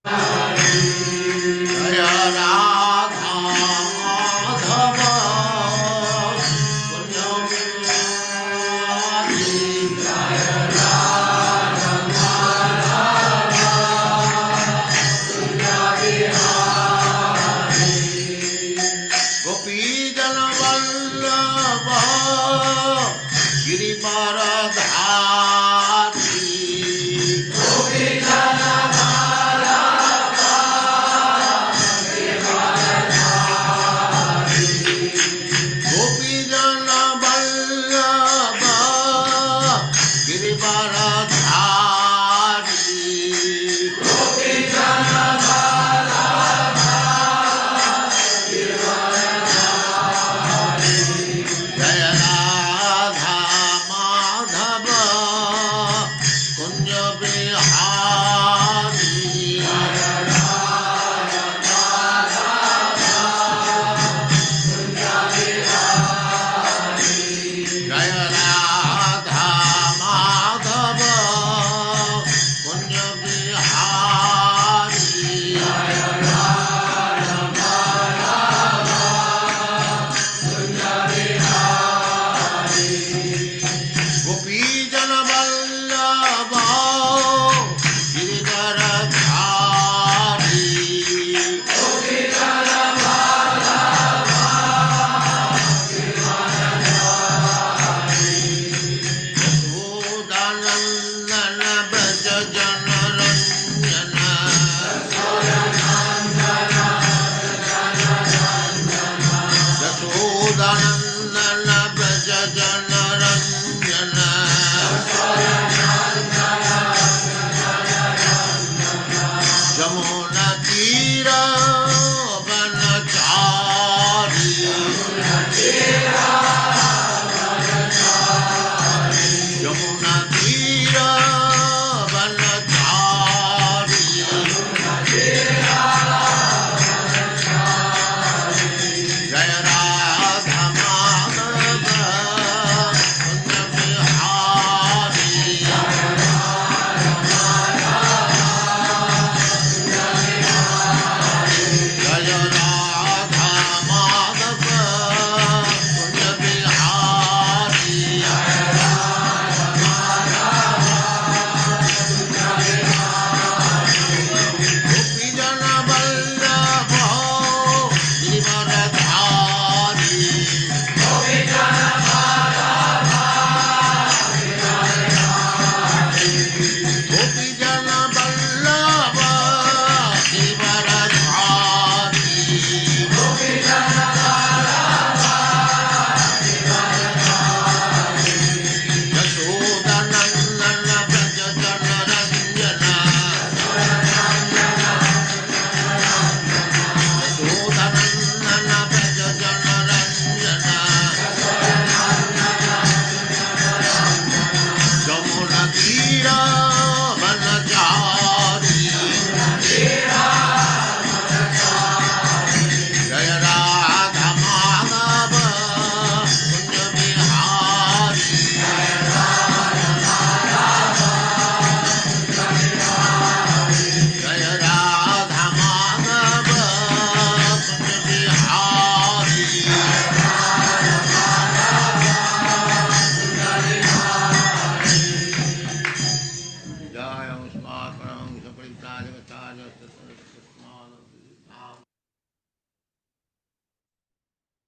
जय राधा माधव कुंज बिहारी। जय राधा माधव कुंज बिहारी। गोपी जन वल्लभ गिरिवरधारी। गोपी जन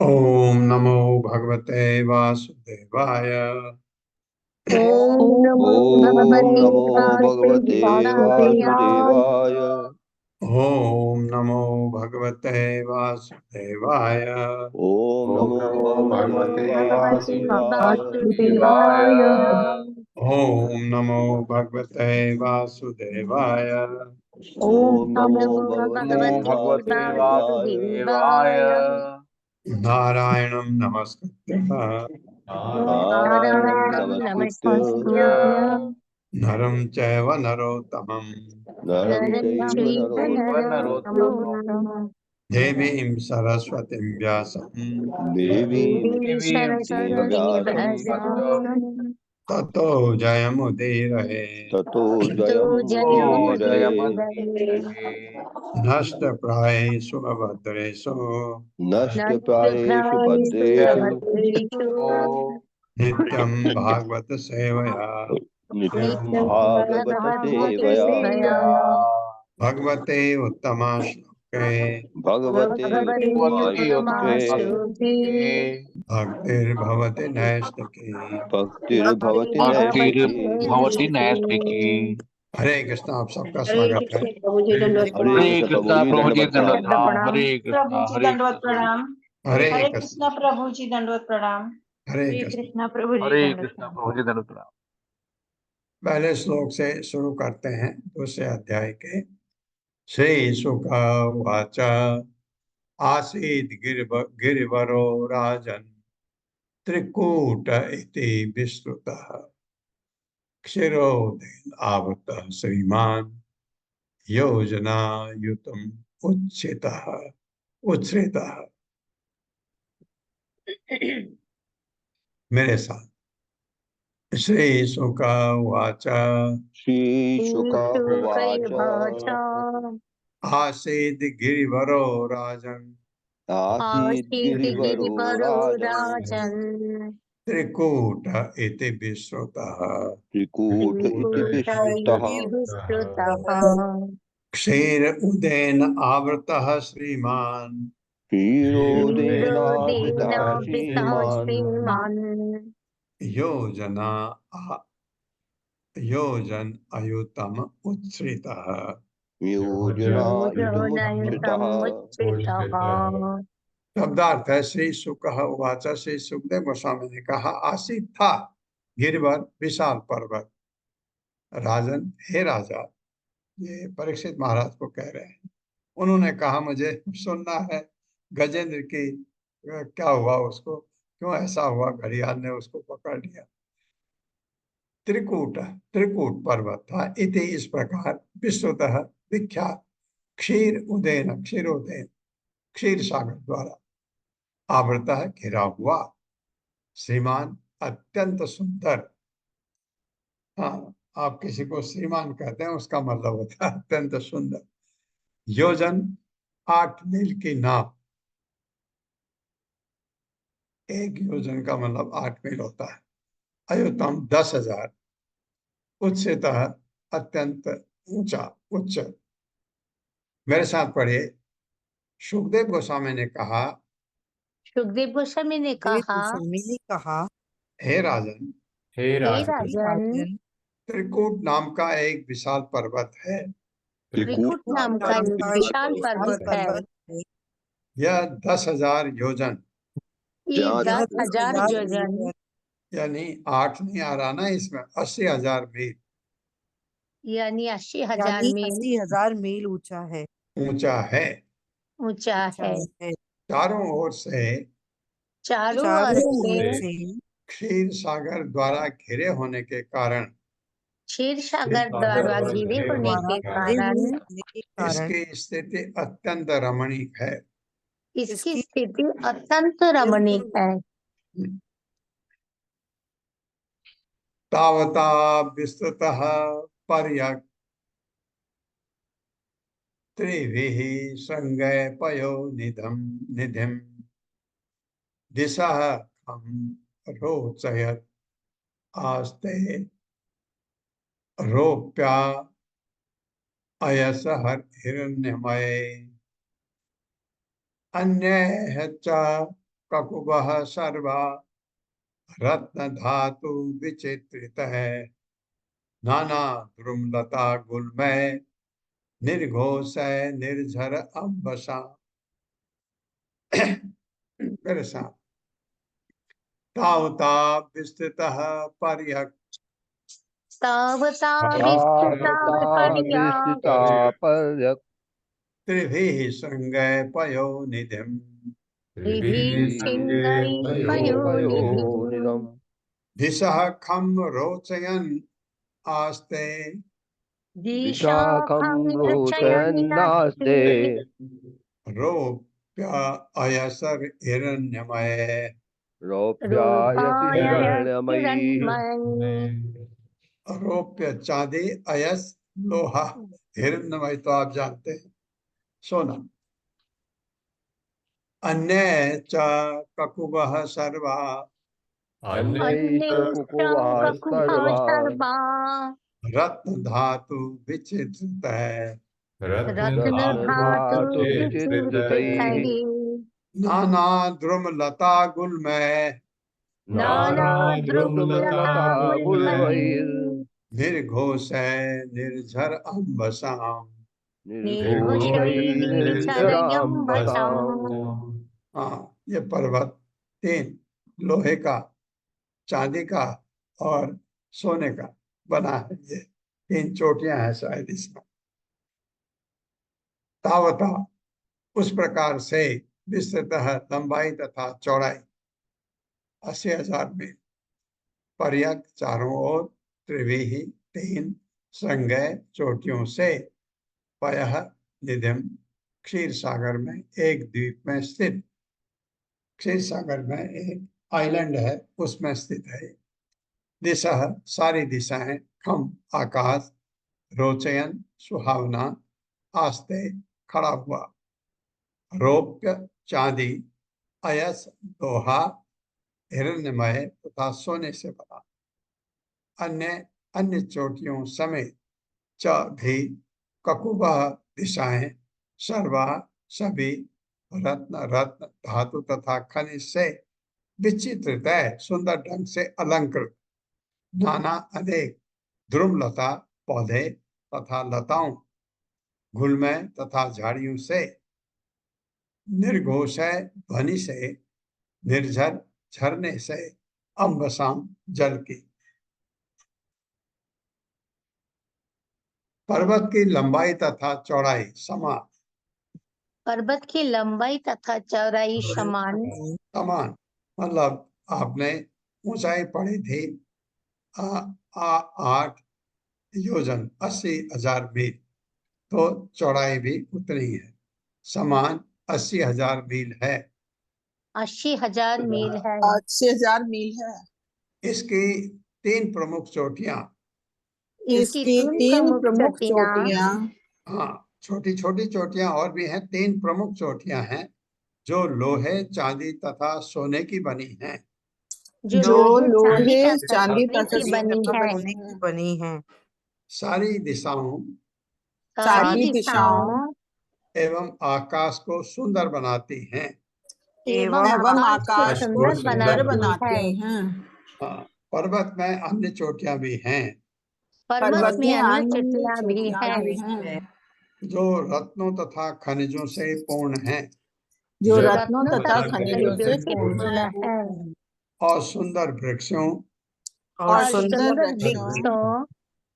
ओम नमो भगवते वासुदेवाय। ओम नमो भगवते वासुदेवाय। ओम नमो भगवते वासुदेवाय। ओम नमो भगवते वासुदेवाय। ओम नमो भगवते वासुदेवाय। ओम नमो भगवते वासुदेवाय। नारायणं नमस्कृत्य नारायणं नमस्कृत्य नरं चैव नरोत्तमं नरं चैव नरोत्तमं देवीं सरस्वतीं व्यासं देवीं सरस्वतीं व्यासं ततो जयमुदीरये ततो तो जयमुदीरये नष्टप्रायेषु अभद्रेषु नष्टप्रायेषु भद्रेषु भद्रेषु नित्यं भागवत सेवया नित्यं नित्यं भागवत सेवया भगवद्गीतया भगवते उत्तमा श्लोके भगवते भगवति उत्तमाश्लोके उत्तमाश्लोके भक्तिर्भवति नैष्टिकी भक्तिर्भवति भक्तिर्भवति नैष्ठिकी नैष्ठिकी। हरे कृष्ण। आप सबका हरे स्वागत है। कृष्ण प्रभु जी दंडवत हरे हरे प्रणाम। कृष्ण कृष्णा प्रभु जी दंडवत दंडवत प्रणाम। प्रणाम। हरे प्रभु कृष्णा जी हरे दंडवत कृष्णा प्रणाम। हरे हरे कृष्ण। कृष्ण प्रभु जी दंडवत प्रणाम। हरे हरे कृष्ण। कृष्ण प्रभु जी हरे दंडवत कृष्णा प्रणाम। प्रभु जी दंडवत प्रणाम। पहले श्लोक से शुरू करते हैं, दूसरे अध्याय के। श्री शुक उवाच आसीत् गिरिवरो राजन् त्रिकूट इति विस्तृतः क्षीरोदेन आवृतः श्रीमान् योजनायुतम् उच्छ्रितः। मेरे साथ। श्री शुक उवाच श्रीशुक उवाच शुकैर्वाच आसीत् गिरिवरो राजन् आसीद् आसीत् गिरिवरो गिरिवरो राजन् राजन् त्रिकूट इति विश्रुतः त्रिकूट इति त्रिकूट विश्रुतः इति विस्तृतः क्षीर उदेन आवृतः श्रीमान् क्षीरोदेनावृतः क्षीरोदेनावृतः श्रीमान् श्रीमान् योजना योजन अयुतम उच्छ्रितः। योजनायुतमुच्छ्रितः। योजनायुतमुच्छ्रितः। शब्दार्थ है श्री शुक उवाच। श्री सुखदेव गोस्वामी ने कहा, आसीत था गिरिवर विशाल पर्वत। राजन, हे राजा, ये परीक्षित महाराज को कह रहे हैं। उन्होंने कहा, मुझे सुनना है गजेंद्र की क्या हुआ, उसको क्यों ऐसा हुआ, घड़ियाल ने उसको पकड़ लिया। त्रिकूट त्रिकूट पर्वत था। इति इस प्रकार विश्वतः विख्यात क्षीर उदयन क्षीरोदयन क्षीर सागर द्वारा आवृत घिरा हुआ श्रीमान अत्यंत सुंदर। हाँ, आप किसी को श्रीमान कहते हैं, उसका मतलब होता है अत्यंत सुंदर। योजन 8 मील की नाप। एक योजन का मतलब 8 मील होता है। अयुतम 10,000। उच्चतः अत्यंत ऊंचा उच्च। मेरे साथ पढ़िए। सुखदेव गोस्वामी ने कहा, सुखदेव गोस्वामी ने कहा, हे राजन, हे हे राजन, राजन, त्रिकूट नाम का एक विशाल पर्वत है। त्रिकूट त्रिकूट नाम का एक विशाल पर्वत है। यह 10,000 योजन ये जहाँ 10,000 योजन यानी 8 नहीं आ रहा ना इसमें, 80,000 मील यानी 80,000 मील 80,000 मील ऊंचा है। ऊंचा है। ऊंचा है। चारों ओर से चारों ओर चारों से ओर से क्षीर सागर द्वारा घिरे होने के कारण क्षीर सागर द्वारा घिरे होने द्वारा के घिरे कारण हुए होने के कारण इसकी स्थिति अत्यंत रमणीक है। इसकी स्थिति अत्यंत रमणीक है। तावता विस्तृतः पर्यक त्रिभिः श्रृंगै पयो निधिम दिशः खं रोचयत् आस्ते रोप्या अयस हिरण्यमये अन्यैः च ककुभः सर्वा रत्न धातु विचित्रितः नाना द्रुमलता गुलमय निर्घोषय निर्झर अम्बसा। मेरे साथ। तावता विस्तृतः पर्यक तावता तावता विस्तृता पर्याप्त विस्तृता पर्यक् त्रिभिः श्रृंगै पयो निधिम् त्रिभिः श्रृंगैः पयोनिधिम् पयोनिधम् दिशः खं रोचयन् आस्ते विशाखं दिशाखं रोचयन्नास्ते रचयन्नास्ते रोप्य अयसर हिरण्यमये रौप्यायसि रूपाय हिरण्यमयी हिरण्मयी रौप्य चांदी, अयस लोहा, हिरण्यमय तो आप जानते हैं सोना। अन्य च ककुवः सर्वा अन्यैश्च अन्येश्च कुकुवाः ककुभा सर्वा सर्वा रत्न धातु विचित्र है, रत्न धातु रत्नधातु विचित्रितैः विचित्रितैः नाना द्रुम लता गुलमय नाना नानाद्रुमलता द्रुमलता गुल्मैर् गुल्मैः निर्घोष निर्झर अम्बसाम। निर्घोषैर्निर्झरयम्बसाम् हाँ, ये पर्वत तीन लोहे का, चांदी का और सोने का बना है। ये तीन चोटियां हैं शायद इसमें। तावता उस प्रकार से विस्तृतः लंबाई तथा चौड़ाई 80,000 मील, पर्यक चारों ओर, त्रिवेही तीन संज्ञा चोटियों से, पयः निधिम क्षीर सागर में एक द्वीप में स्थित। क्षीर सागर में एक आइलैंड है, उसमें स्थित है। दिशा सारी दिशाएं, खम आकाश, रोचयन सुहावना, आस्ते खड़ा हुआ, रौप्य चांदी, अयस लोहा, हिरण्यमय तथा सोने से बना। अन्य अन्य चोटियों समेत च भी ककुबह दिशाएं, सर्वा सभी, रत्न रत्न धातु तथा खनिज से विचित्रतः सुंदर ढंग से अलंकृत, नाना अनेक ध्रुमलता पौधे तथा लताओं, गुलमय तथा झाड़ियों से, निर्घोष ध्वनि से, निर्झर झरने से, अम्बसाम जल की। पर्वत की लंबाई तथा चौड़ाई समान, पर्वत की लंबाई तथा चौड़ाई समान समान मतलब आपने ऊंचाई पढ़ी थी 8 योजन 80,000 मील, तो चौड़ाई भी उतनी है, समान 80,000 मील है। 80,000 मील है। 80,000 मील है। इसकी तीन प्रमुख चोटियां, इसकी इसकी तीन प्रमुख चोटियां चोटियां, हाँ छोटी छोटी चोटियां और भी हैं, तीन प्रमुख चोटियां हैं जो लोहे चांदी तथा सोने की बनी हैं। जो चांदी लोहे तथा चांदी सोने तथा की सोने बनी की है। सोने की बनी है। सारी दिशाओं सारी सारी दिशाओं दिशाओं एवं आकाश को सुंदर बनाती हैं। एवं एवं आकाश को आकाश को सुंदर सुंदर बनाती है। बनाती हैं। हाँ, पर्वत में अन्य चोटियां भी हैं पर्वत में अन्य अन्य चोटियां भी चोटियां हैं भी हैं जो रत्नों तथा खनिजों से पूर्ण हैं जो जो रत्नों तथा खनिजों से से पूर्ण पूर्ण है है और सुंदर वृक्षों, और और और सुंदर सुंदर वृक्षों, वृक्षों,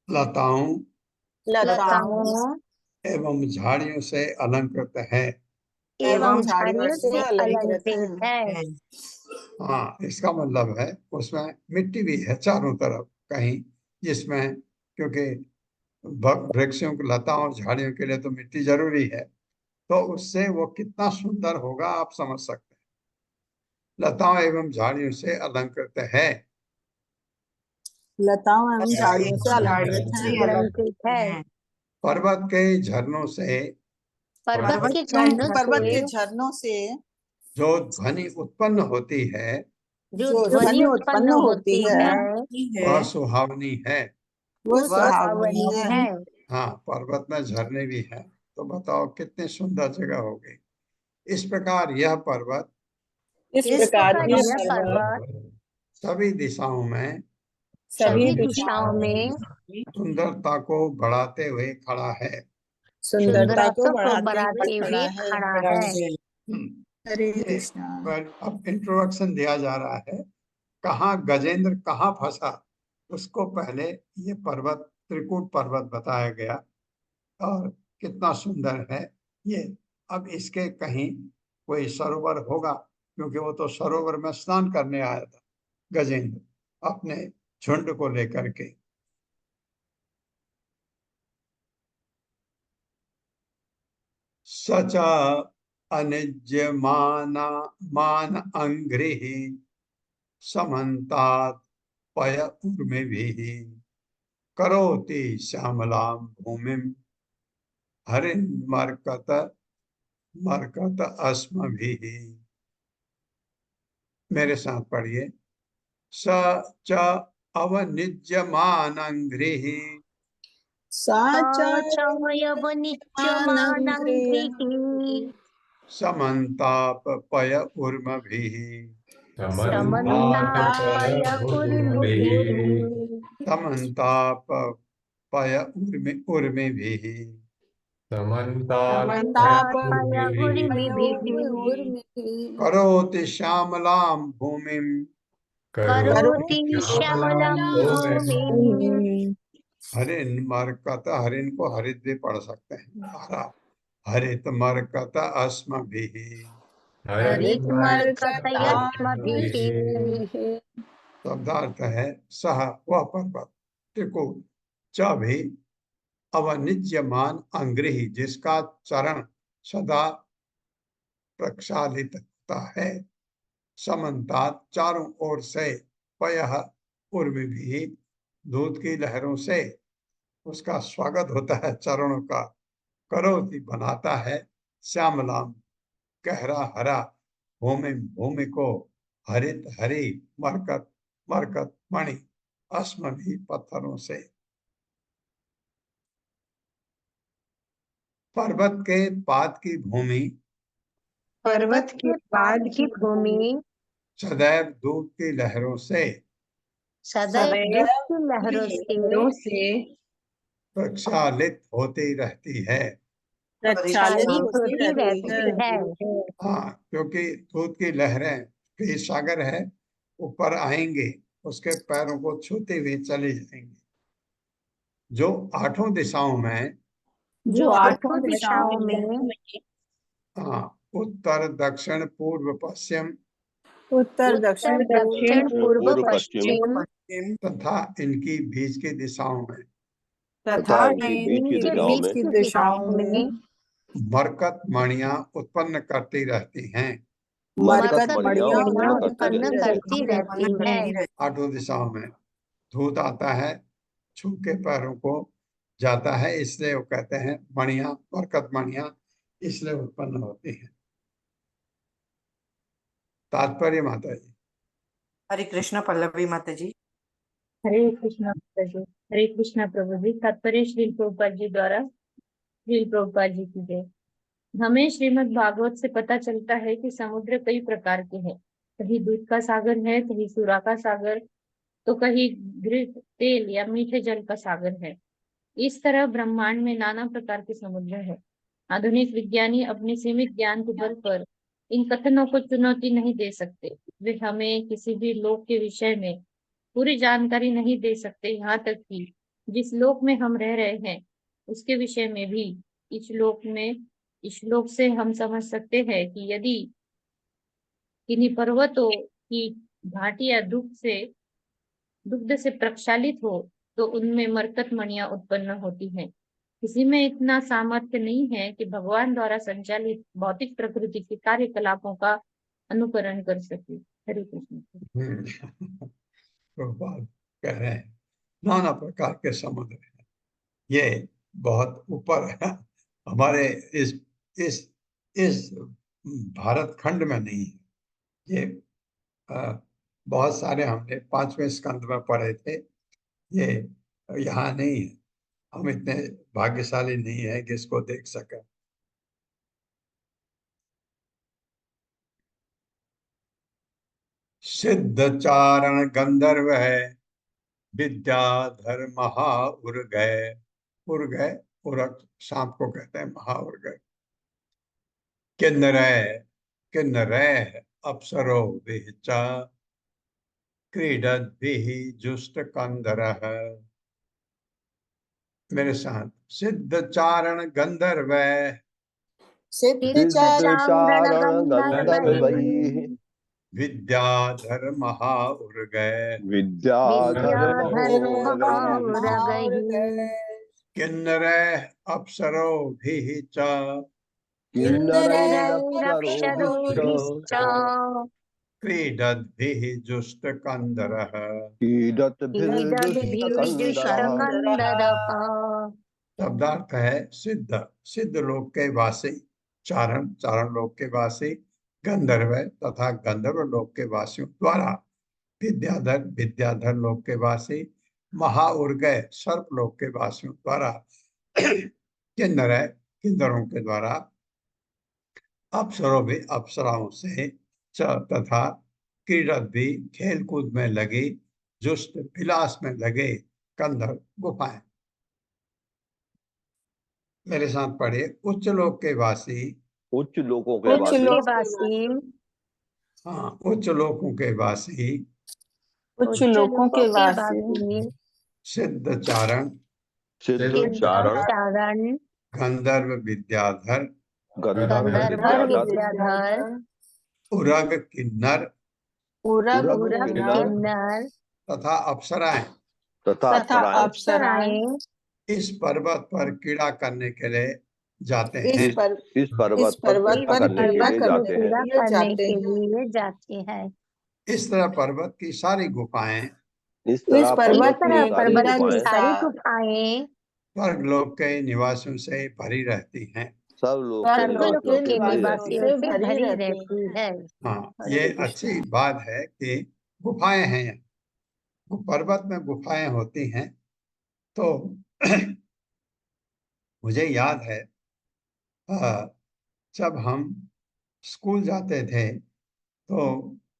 लताओं लताओं लताओं एवं झाड़ियों से अलंकृत है। एवं एवं झाड़ियों झाड़ियों से से अलंकृत अलंकृत है। है। हाँ, इसका मतलब है उसमें मिट्टी भी है चारों तरफ कहीं, जिसमें क्योंकि वृक्षों लताओं झाड़ियों के लिए तो मिट्टी जरूरी है, तो उससे वो कितना सुंदर होगा आप समझ सकते हैं। लताओं एवं झाड़ियों से अलंकृत है। लताओं एवं झाड़ियों से अलंकृत झाड़ियों हैं। से अलंकृत है। है। पर्वत के झरनों से पर्वत के उन झरनों पर्वत से के झरनों से जो ध्वनि उत्पन्न होती है जो जो ध्वनि ध्वनि उत्पन्न उत्पन्न होती होती है है वह सुहावनी है। वो वो सुहावनी सुहावनी है। है। हाँ, पर्वत में झरने भी हैं, तो बताओ कितनी सुंदर जगह होगी। इस प्रकार यह पर्वत इस इस प्रकार प्रकार ये यह पर्वत पर्वत सभी दिशाओं में सभी सभी दिशाओं दिशाओं में में सुंदरता को बढ़ाते हुए खड़ा है। सुंदरता को सुंदरता को बढ़ाते हुए बढ़ाते खड़ा हुए है। खड़ा है। हरे ये कृष्णा। अब इंट्रोडक्शन दिया जा रहा है, कहाँ गजेंद्र कहाँ फंसा, उसको पहले ये पर्वत त्रिकूट पर्वत बताया गया और कितना सुंदर है ये। अब इसके कहीं कोई सरोवर होगा, क्योंकि वो तो सरोवर में स्नान करने आया था गजेंद्र अपने झुंड को लेकर के। सच अनिज्य माना मान अंग्रिहि समन्तात् पय उर्मिभिः करोति श्यामलां भूमिं हरिन्मर्कत मर्कत अस्मभिः। मेरे साथ पढ़िए। स च अवनिज्यमानङ्घ्रिः सा च चायवनिच्यमानङ्घ्रिः समन्ताप पय उर्मभिः समन्तापय उर्मिभिः समन्ताप पय उर्मिभिः समन्तापय उर्मिभिः करोति श्यामलां भूमिं करोति श्यामलां भूमिं हरिन मरकत, हरिन को हरित भी पढ़ सकते हैं, हरा हरित मरकत अस्मभिः हरितमर्कतयस्मभिः शब्दार्थ है सह वह पर्वत त्रिकूट च भी अवनिज्यमान अंग्रिही जिसका चरण सदा प्रक्षालित होता है समन्तात चारों ओर से पयः उर्मिभिः दूध की लहरों से उसका स्वागत होता है चरणों का करोति बनाता है श्यामलाम गहरा हरा भूमि भूमि को हरित हरी मरकत मरकत मणि अस्मभि पत्थरों से पर्वत के पाद की भूमि पर्वत के पाद की भूमि सदैव दूध की लहरों से सदैव दूध की लहरों से प्रक्षालित होती रहती है। प्रक्षालित होती रहती है। हाँ, क्योंकि दूध की लहरें भी सागर है, ऊपर आएंगे उसके पैरों को छूते हुए चले जाएंगे। जो आठों दिशाओं में हाँ, उत्तर दक्षिण पूर्व पश्चिम उत्तर दक्षिण पूर्व पश्चिम तथा इनकी बीच की दिशाओं में तथा इनके बीच की दिशाओं में मरकत मणियां उत्पन्न करती रहती हैं। मरकत मणियां मणियां उत्पन्न करती रहती है। आठों दिशाओं में दूध आता है, छू के पैरों को जाता है, इसलिए वो कहते हैं मणियां, मरकत मणियां इसलिए उत्पन्न होती हैं। तात्पर्य माता जी। हरे कृष्ण पल्लवी माता जी। हरे कृष्णा प्रभु। हरे कृष्णा प्रभु जी। तात्पर्य श्री प्रभुपाद जी द्वारा। श्री प्रभुपाद जी की जय। हमें श्रीमद् भागवत से पता चलता है कि समुद्र कई प्रकार के हैं। कहीं दूध का सागर है, कहीं सूरा का सागर, तो कहीं घृत तेल या मीठे जल का सागर है। इस तरह ब्रह्मांड में नाना प्रकार के समुद्र है। आधुनिक विज्ञानी अपने सीमित ज्ञान के बल पर इन कथनों को चुनौती नहीं दे सकते। वे हमें किसी भी लोक के विषय में पूरी जानकारी नहीं दे सकते। यहाँ तक कि जिस लोक में हम रह रहे हैं उसके विषय में भी इस लोक से हम समझ सकते हैं कि यदि किन्हीं पर्वतों की घाटियां दुग्ध से प्रक्षालित हो तो उनमें मरकत मणियां उत्पन्न होती हैं। किसी में इतना सामर्थ्य नहीं है कि भगवान द्वारा संचालित भौतिक प्रकृति के कार्यकलापों का अनुकरण कर सके। हरे कृष्ण। प्रभुपाद कह रहे हैं नाना प्रकार के समुद्र हैं, ये बहुत ऊपर है, हमारे इस भारत खंड में नहीं है। ये बहुत सारे हमने 5वें स्कंद में पढ़े थे, ये यहाँ नहीं है। हम इतने भाग्यशाली नहीं है कि इसको देख सके। सिद्ध चारण गंधर्व है विद्याधर महाउर्गय। उर्गय उरक सांप को कहते हैं महाउर्गय। किन्नरैः अप्सरो विचा क्रीडद्भिः जुष्ट कंधरः। मेरे साथ सिद्ध चारण गंधर्व सिद्धचारण गंधर्वैः विद्याधर महाउर्गय विद्याधर किन्नरैः अप्सरोभिः च किन्नरैरप्सरोभिश्च क्रीडद्भिः जुष्टकन्दरः। ईदद्भिर्जुष्टकन्दरः। शब्दार्थ है सिद्ध, सिद्ध लोक के वासी, चारण, चारण लोक के वासी, गंधर्व तथा गंधर्व लोक के वासियों द्वारा, विद्याधर, विद्याधर लोक के वासी, महाउर्गय, सर्प लोक के वासियों द्वारा, किन्नर, किन्नरों के द्वारा, अप्सरों भी, अप्सराओं से, तथा क्रीडत भी, खेल कूद में लगी, जुष्ट विलास में लगे, कंधर, गुफाएं। मेरे साथ पढ़िए, उच्च लोक के वासी, उच्च लोकों के उच्च वासी, लोक हाँ, उच्च लोकों के वासी, उच्च लोकों के वासी, सिद्ध चारण, सिद्ध चारण, चारण, गंधर्व विद्याधर, गंधर्व गंधर्व विद्याधर, विद्याधर, उरग किन्नर उरग उरग किन्नर किन्नर तथा अप्सराएं तथा तथा अप्सराएं अप्सराएं इस पर्वत पर क्रीड़ा करने के लिए जाते इस हैं। इस पर्वत पर क्रीड़ा करने के लिए जाते हैं। करने के लिए जाते हैं। इस तरह पर्वत की सारी गुफाएं इस तरह पर्वत की सारी पर्वत की गुफाएं सारी गुफाएं स्वर्ग लोक के निवासियों से भरी रहती हैं। सब लोग स्वर्गलोक के भरी रहती निवासियों हैं। से भरी रहती है। हाँ, ये अच्छी बात है कि गुफाएं हैं यहाँ। पर्वत में गुफाएं होती हैं। तो मुझे याद है जब हम स्कूल जाते थे तो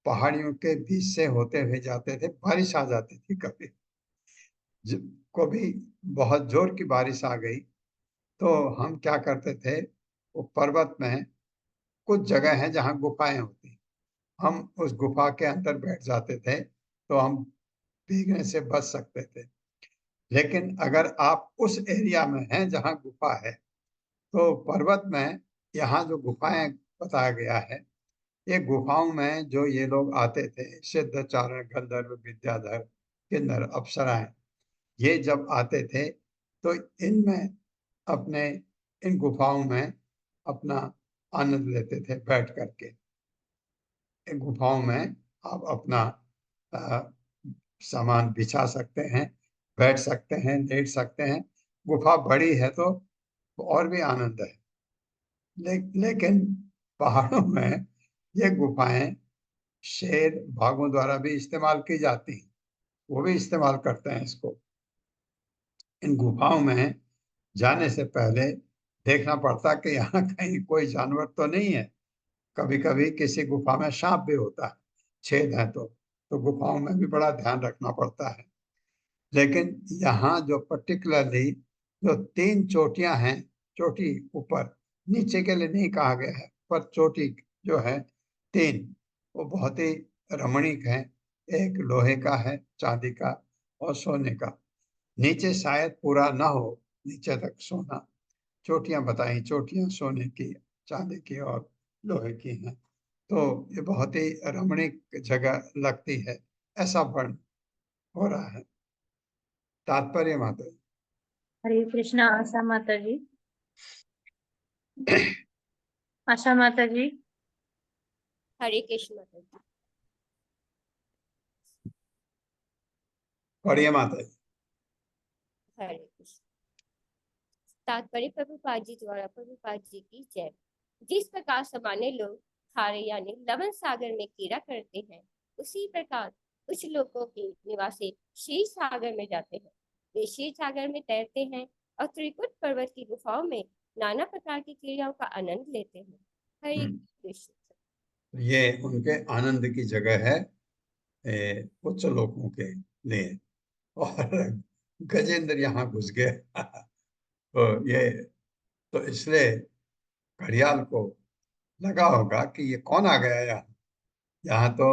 पहाड़ियों के बीच से होते हुए जाते थे, बारिश आ जाती थी, कभी कभी बहुत जोर की बारिश आ गई तो हम क्या करते थे, वो पर्वत में कुछ जगह है जहाँ गुफाएं होती, हम उस गुफा के अंदर बैठ जाते थे तो हम भीगने से बच सकते थे। लेकिन अगर आप उस एरिया में हैं जहाँ गुफा है, तो पर्वत में यहाँ जो गुफाएं बताया गया है, ये गुफाओं में जो ये लोग आते थे, सिद्ध चारण, गंधर्व, विद्याधर, किन्नर, अप्सराएं, ये जब आते थे तो इनमें अपने इन गुफाओं में अपना आनंद लेते थे बैठ करके। इन गुफाओं में आप अपना सामान बिछा सकते हैं, बैठ सकते हैं, लेट सकते हैं। गुफा बड़ी है तो और भी आनंद है। लेकिन पहाड़ों में ये गुफाएं शेर, बाघों द्वारा भी इस्तेमाल की जाती हैं, वो भी इस्तेमाल करते हैं इसको। इन गुफाओं में जाने से पहले देखना पड़ता कि यहाँ कहीं कोई जानवर तो नहीं है। कभी कभी किसी गुफा में सांप भी होता है, छेद है तो गुफाओं में भी बड़ा ध्यान रखना पड़ता है। लेकिन यहाँ जो पर्टिकुलरली जो 3 चोटियां हैं, चोटी ऊपर, नीचे के लिए नहीं कहा गया है, पर चोटी जो है 3, वो बहुत ही रमणीक है। एक लोहे का है, चांदी का और सोने का। नीचे शायद पूरा ना हो, नीचे तक सोना। चोटियां बताई, चोटियां सोने की, चांदी की और लोहे की हैं। तो ये बहुत ही रमणीक जगह लगती है, ऐसा वर्ण हो रहा है। तात्पर्य माता जी। हरे कृष्णा। आशा माता जी। आशा माता जी। हरे कृष्ण माता जी। पढ़िए माता जी। हरे कृष्ण। तात्पर्य प्रभुपाद जी द्वारा प्रभुपाद जी की जय। जिस प्रकार सामान्य लोग खारे यानी लवण सागर में कीड़ा करते हैं, उसी प्रकार कुछ लोगों के निवासी क्षीर सागर में जाते हैं। वे क्षीर सागर में तैरते हैं और त्रिकुट पर्वत की गुफाओं में नाना प्रकार की क्रियाओं का आनंद लेते हैं। हरे कृष्ण। ये उनके आनंद की जगह है, उच्च लोगों के लिए। और गजेंद्र यहाँ घुस गए तो ये तो इसलिए घड़ियाल को लगा होगा कि ये कौन आ गया यहाँ। यहाँ तो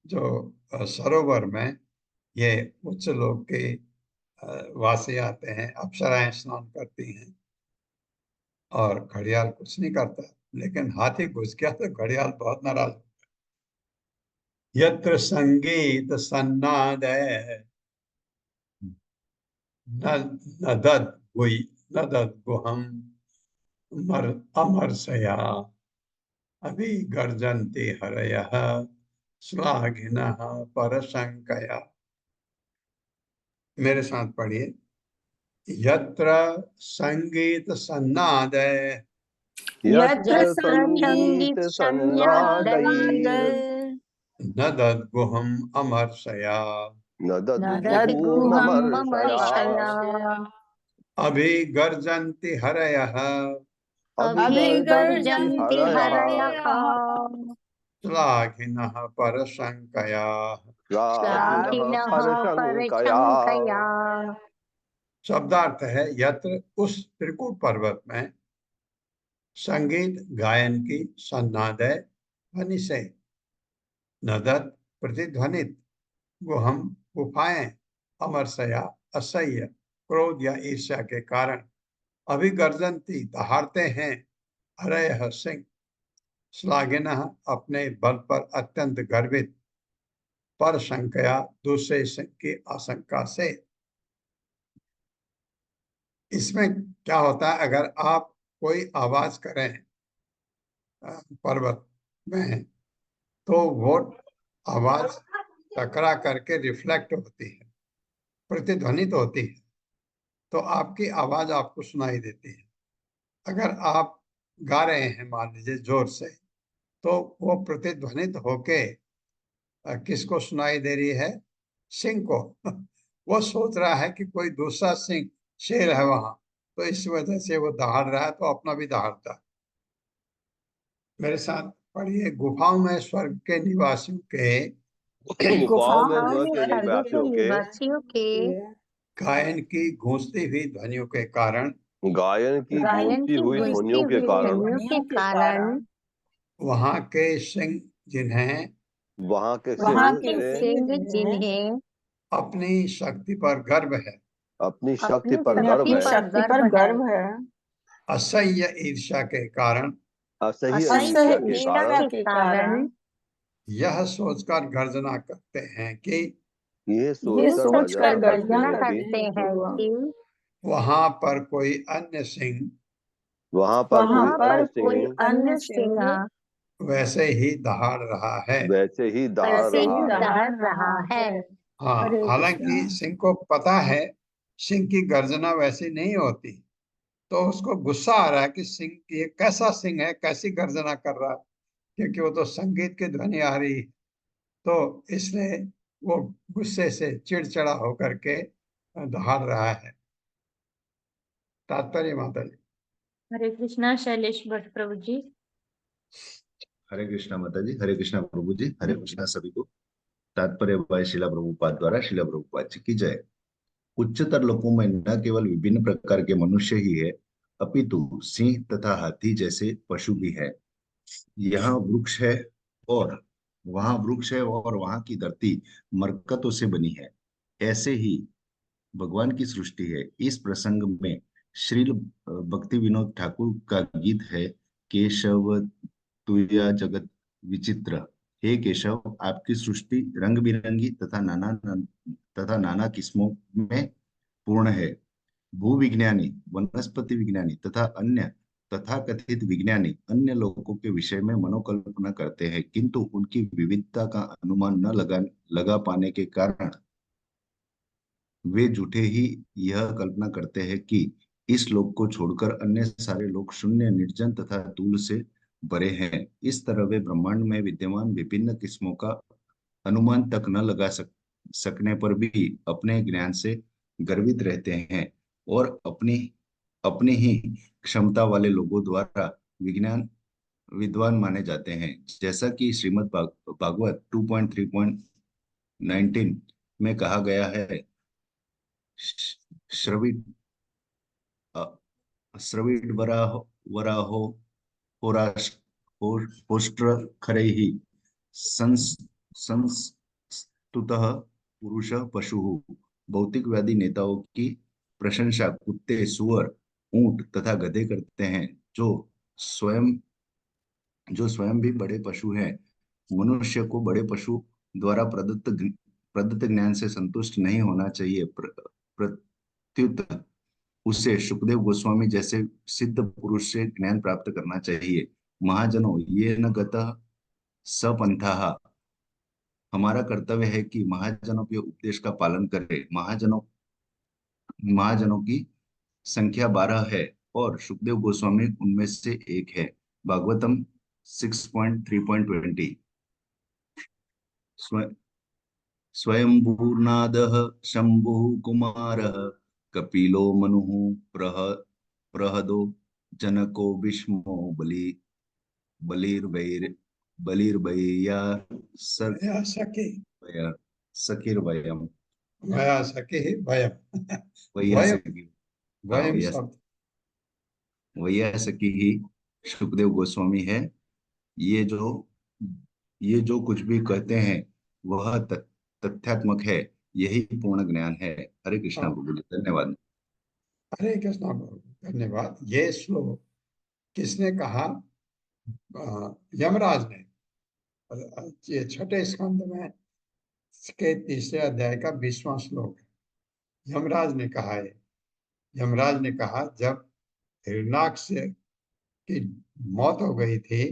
जो सरोवर में ये उच्च लोग के वासी आते हैं, अप्सराएं स्नान करती हैं और घड़ियाल कुछ नहीं करता। लेकिन हाथी घुस गया तो घड़ियाल बहुत नाराज हो गया। यत्र संगीत सन्नाद नदद गुई, नदद गुहम अमर सया। अभिगर्जन्ति हरयः श्लाघिनः परशंकया। मेरे साथ पढ़िए। यत्र संगीत सन्नादे यत्र संगीत सन्नादैर् नदद्गुहम् अमर्षया नदद्गुहमर्षया अभिगर्जन्ति हरयः अभिगर्जन्ति हरयः श्लाघिनः परशंकया। श्लाघिनः परशंकया। परशंकया। शब्दार्थ है यत्र उस त्रिकूट पर्वत में संगीत गायन की सन्नादय ध्वनि से नदत प्रतिध्वनित गुहम गुफाएं अमरसया असह्य क्रोध या ईर्ष्या के कारण अभिगर्जन्ति दहाड़ते हैं हरयः सिंह श्लाघिनः अपने बल पर अत्यंत गर्वित पर शंकया दूसरे सिंह की आशंका से। इसमें क्या होता है, अगर आप कोई आवाज करें पर्वत में तो वो आवाज टकरा करके रिफ्लेक्ट होती है, प्रतिध्वनित होती है, तो आपकी आवाज आपको सुनाई देती है। अगर आप गा रहे हैं मान लीजिए जोर से, तो वो प्रतिध्वनित होके किसको सुनाई दे रही है? सिंह को। वो सोच रहा है कि कोई दूसरा सिंह शेर है वहां, तो इस वजह से वो दहाड़ रहा है, तो अपना भी दहाड़ता है। मेरे साथ पढ़िए। गुफाओं में स्वर्ग के निवासियों के गुफाओं में गुफाओं स्वर्ग में के स्वर्ग के निवासियों के निवासियों के गायन की गूंजती हुई ध्वनियों के कारण गायन की गायन गूंजती की हुई गूंजती ध्वनियों के हुई कारण ध्वनियों के कारण वहां के सिंह जिन्हें वहां के वहां सिंह के सिंह जिन्हें अपनी शक्ति पर गर्व है, अपनी शक्ति अपनी पर गर्व है, शक्ति पर गर्व है, असह्य ईर्ष्या के कारण असह्य असह्य ईर्ष्या के ईर्ष्या कारण के कारण यह सोचकर गर्जना करते हैं कि ये ये सोचकर सोचकर गर्जना गर्जना करते हैं करते कि हैं कि वहां पर कोई अन्य सिंह वहां पर वहां कोई पर अन्य कोई सिंह अन्य अन्य सिंह सिंह वैसे ही दहाड़ रहा है। वैसे ही दहाड़ वैसे ही रहा है। दहाड़ रहा है। हाँ, हरे हालांकि कृष्णा। सिंह को पता है सिंह की गर्जना वैसी नहीं होती, तो उसको गुस्सा आ रहा है कि सिंह ये कैसा सिंह है, कैसी गर्जना कर रहा है, क्योंकि वो तो संगीत की ध्वनि आ रही है। तो इसलिए वो गुस्से से चिड़चिड़ा होकर के दहाड़ रहा है। तात्पर्य माता जी। हरे कृष्णा शैलेश भट्ट प्रभु जी। हरे कृष्णा माता जी, हरे कृष्णा प्रभु जी, हरे कृष्णा सभी को। तात्पर्य बाय शिला प्रभुपाद द्वारा शिला प्रभुपाद जी की जय। उच्चतर लोकों में न केवल विभिन्न प्रकार के मनुष्य ही है, अपितु सिंह तथा हाथी जैसे पशु भी है। यहाँ वृक्ष है और वहां की धरती मरकतों से बनी है। ऐसे ही भगवान की सृष्टि है। इस प्रसंग में श्रील भक्ति विनोद ठाकुर का गीत है, केशव तुया जगत विचित्र। हे केशव, आपकी सृष्टि रंग बिरंगी तथा नाना किस्मों में पूर्ण है। भूविज्ञानी, वनस्पति विज्ञानी तथा अन्य तथाकथित विज्ञानी अन्य लोगों के विषय में मनोकल्पना करते हैं, किंतु उनकी विविधता का अनुमान न लगा पाने के कारण वे झूठे ही यह कल्पना करते हैं कि इस लोक को छोड़कर अन्य सारे लोग शून्य, निर्जन तथा धूल से भरे हैं। इस तरह वे ब्रह्मांड में विद्यमान विभिन्न किस्मों का अनुमान तक न लगा सकने पर भी अपने ज्ञान से गर्वित रहते हैं और अपनी अपनी ही क्षमता वाले लोगों द्वारा विद्वान माने जाते हैं। जैसा कि श्रीमद् भागवत 2.3.19 में कहा गया है, श्रवित श्रवित वराहो होष्ट्र खरैः संस्तुतः पुरुष पशु। भौतिक व्याधि नेताओं की प्रशंसा कुत्ते, सुअर, ऊंट तथा गधे करते हैं, जो स्वयं भी बड़े पशु हैं। मनुष्य को बड़े पशु द्वारा प्रदत्त ज्ञान से संतुष्ट नहीं होना चाहिए, प्रत्युत उसे सुखदेव गोस्वामी जैसे सिद्ध पुरुष से ज्ञान प्राप्त करना चाहिए। महाजनों ये न गतः सपंथः, हमारा कर्तव्य है कि महाजनों के उपदेश का पालन करें। महाजनों की संख्या 12 है और सुखदेव गोस्वामी उनमें से एक है। भागवतम 6.3.20। स्वयंभूर्नादः शंभुः कुमारः कपिलो मनुः प्रहदो जनको भीष्मो बलिर्वैर बलिर्वैया वया सखे सखिर्वयम् वया सखे वयम वैया वयम सखी। हाँ, वयम शब्द वैया सखी ही सुखदेव गोस्वामी है। ये जो ये जो कुछ भी कहते हैं वह तथ्यात्मक है, यही पूर्ण ज्ञान है। हरे कृष्णा प्रभु जी, धन्यवाद। हरे कृष्णा प्रभु, धन्यवाद। ये श्लोक किसने कहा? यमराज ने। ये छठे स्कंद में के तीसरे अध्याय का 20वां श्लोक है। यमराज ने कहा है, यमराज ने कहा जब हिरण्याक्ष की मौत हो गई थी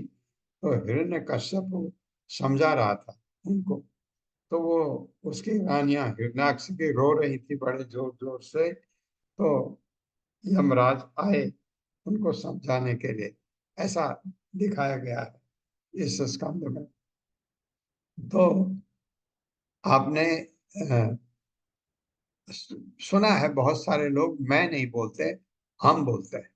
तो हिरण्यकश्यप समझा रहा था उनको, तो वो उसकी रानियां हिरण्याक्ष की रो रही थी बड़े जोर जोर से, तो यमराज आए उनको समझाने के लिए। ऐसा दिखाया गया है इस स्कंद में। तो आपने सुना है बहुत सारे लोग मैं नहीं बोलते, हम बोलते हैं।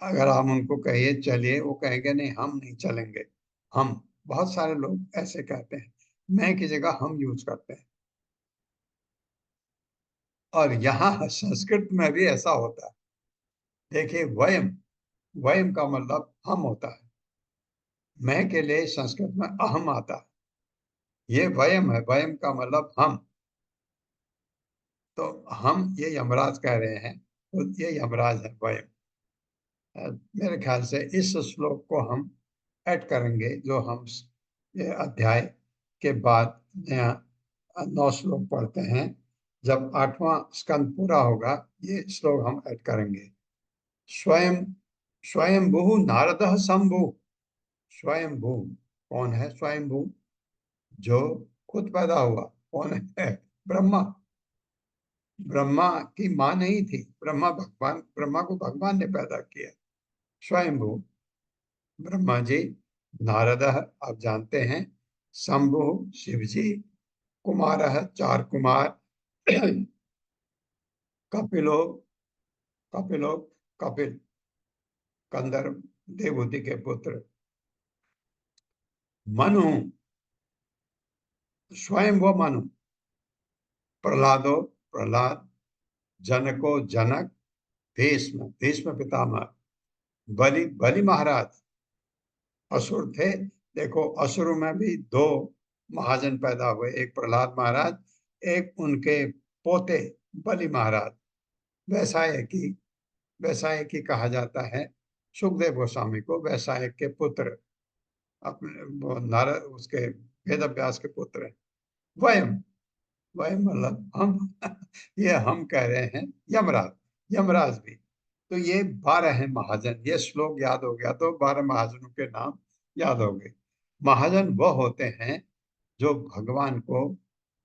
अगर आप उनको कहिए चलिए, वो कहेंगे नहीं हम नहीं चलेंगे, हम। बहुत सारे लोग ऐसे कहते हैं, मैं की जगह हम यूज करते हैं। और यहाँ संस्कृत में भी ऐसा होता है। देखिए वयम, वयम का मतलब हम होता है। मैं के लिए संस्कृत में अहम आता है। ये वयम है, वयम का मतलब हम। तो हम ये यमराज कह रहे हैं, तो ये यमराज है वयम। मेरे ख्याल से इस श्लोक को हम ऐड करेंगे, जो हम ये अध्याय के बाद नया 9 श्लोक पढ़ते हैं। जब 8वां स्कंद पूरा होगा, ये श्लोक हम ऐड करेंगे। स्वयं स्वयंभू नारद शंभु। स्वयंभू कौन है? स्वयंभू जो खुद पैदा हुआ। कौन है? ब्रह्मा। ब्रह्मा की मां नहीं थी, ब्रह्मा को भगवान ने पैदा किया। स्वयंभू ब्रह्मा जी। नारद आप जानते हैं, शंभु शिव जी, कुमार 4 कुमार, कपिलो कपिलो कपिल कंदर देवहूति के पुत्र। मनु स्वयं वो मनु। प्रहलादो प्रहलाद, जनको जनक, भीष्म पितामह, बलि बलि महाराज। असुर थे, देखो असुर में भी 2 महाजन पैदा हुए, एक प्रहलाद महाराज, एक उनके पोते बलि महाराज। वैसायकी कहा जाता है सुखदेव गोस्वामी को, वैसायक के पुत्र, अपने वो नारद उसके वेद व्यास के पुत्र हैं। वयम, वयम मतलब हम। ये हम कह रहे हैं यमराज, यमराज भी। तो ये 12 हैं महाजन। ये श्लोक याद हो गया तो 12 महाजनों के नाम याद हो गए। महाजन वह होते हैं जो भगवान को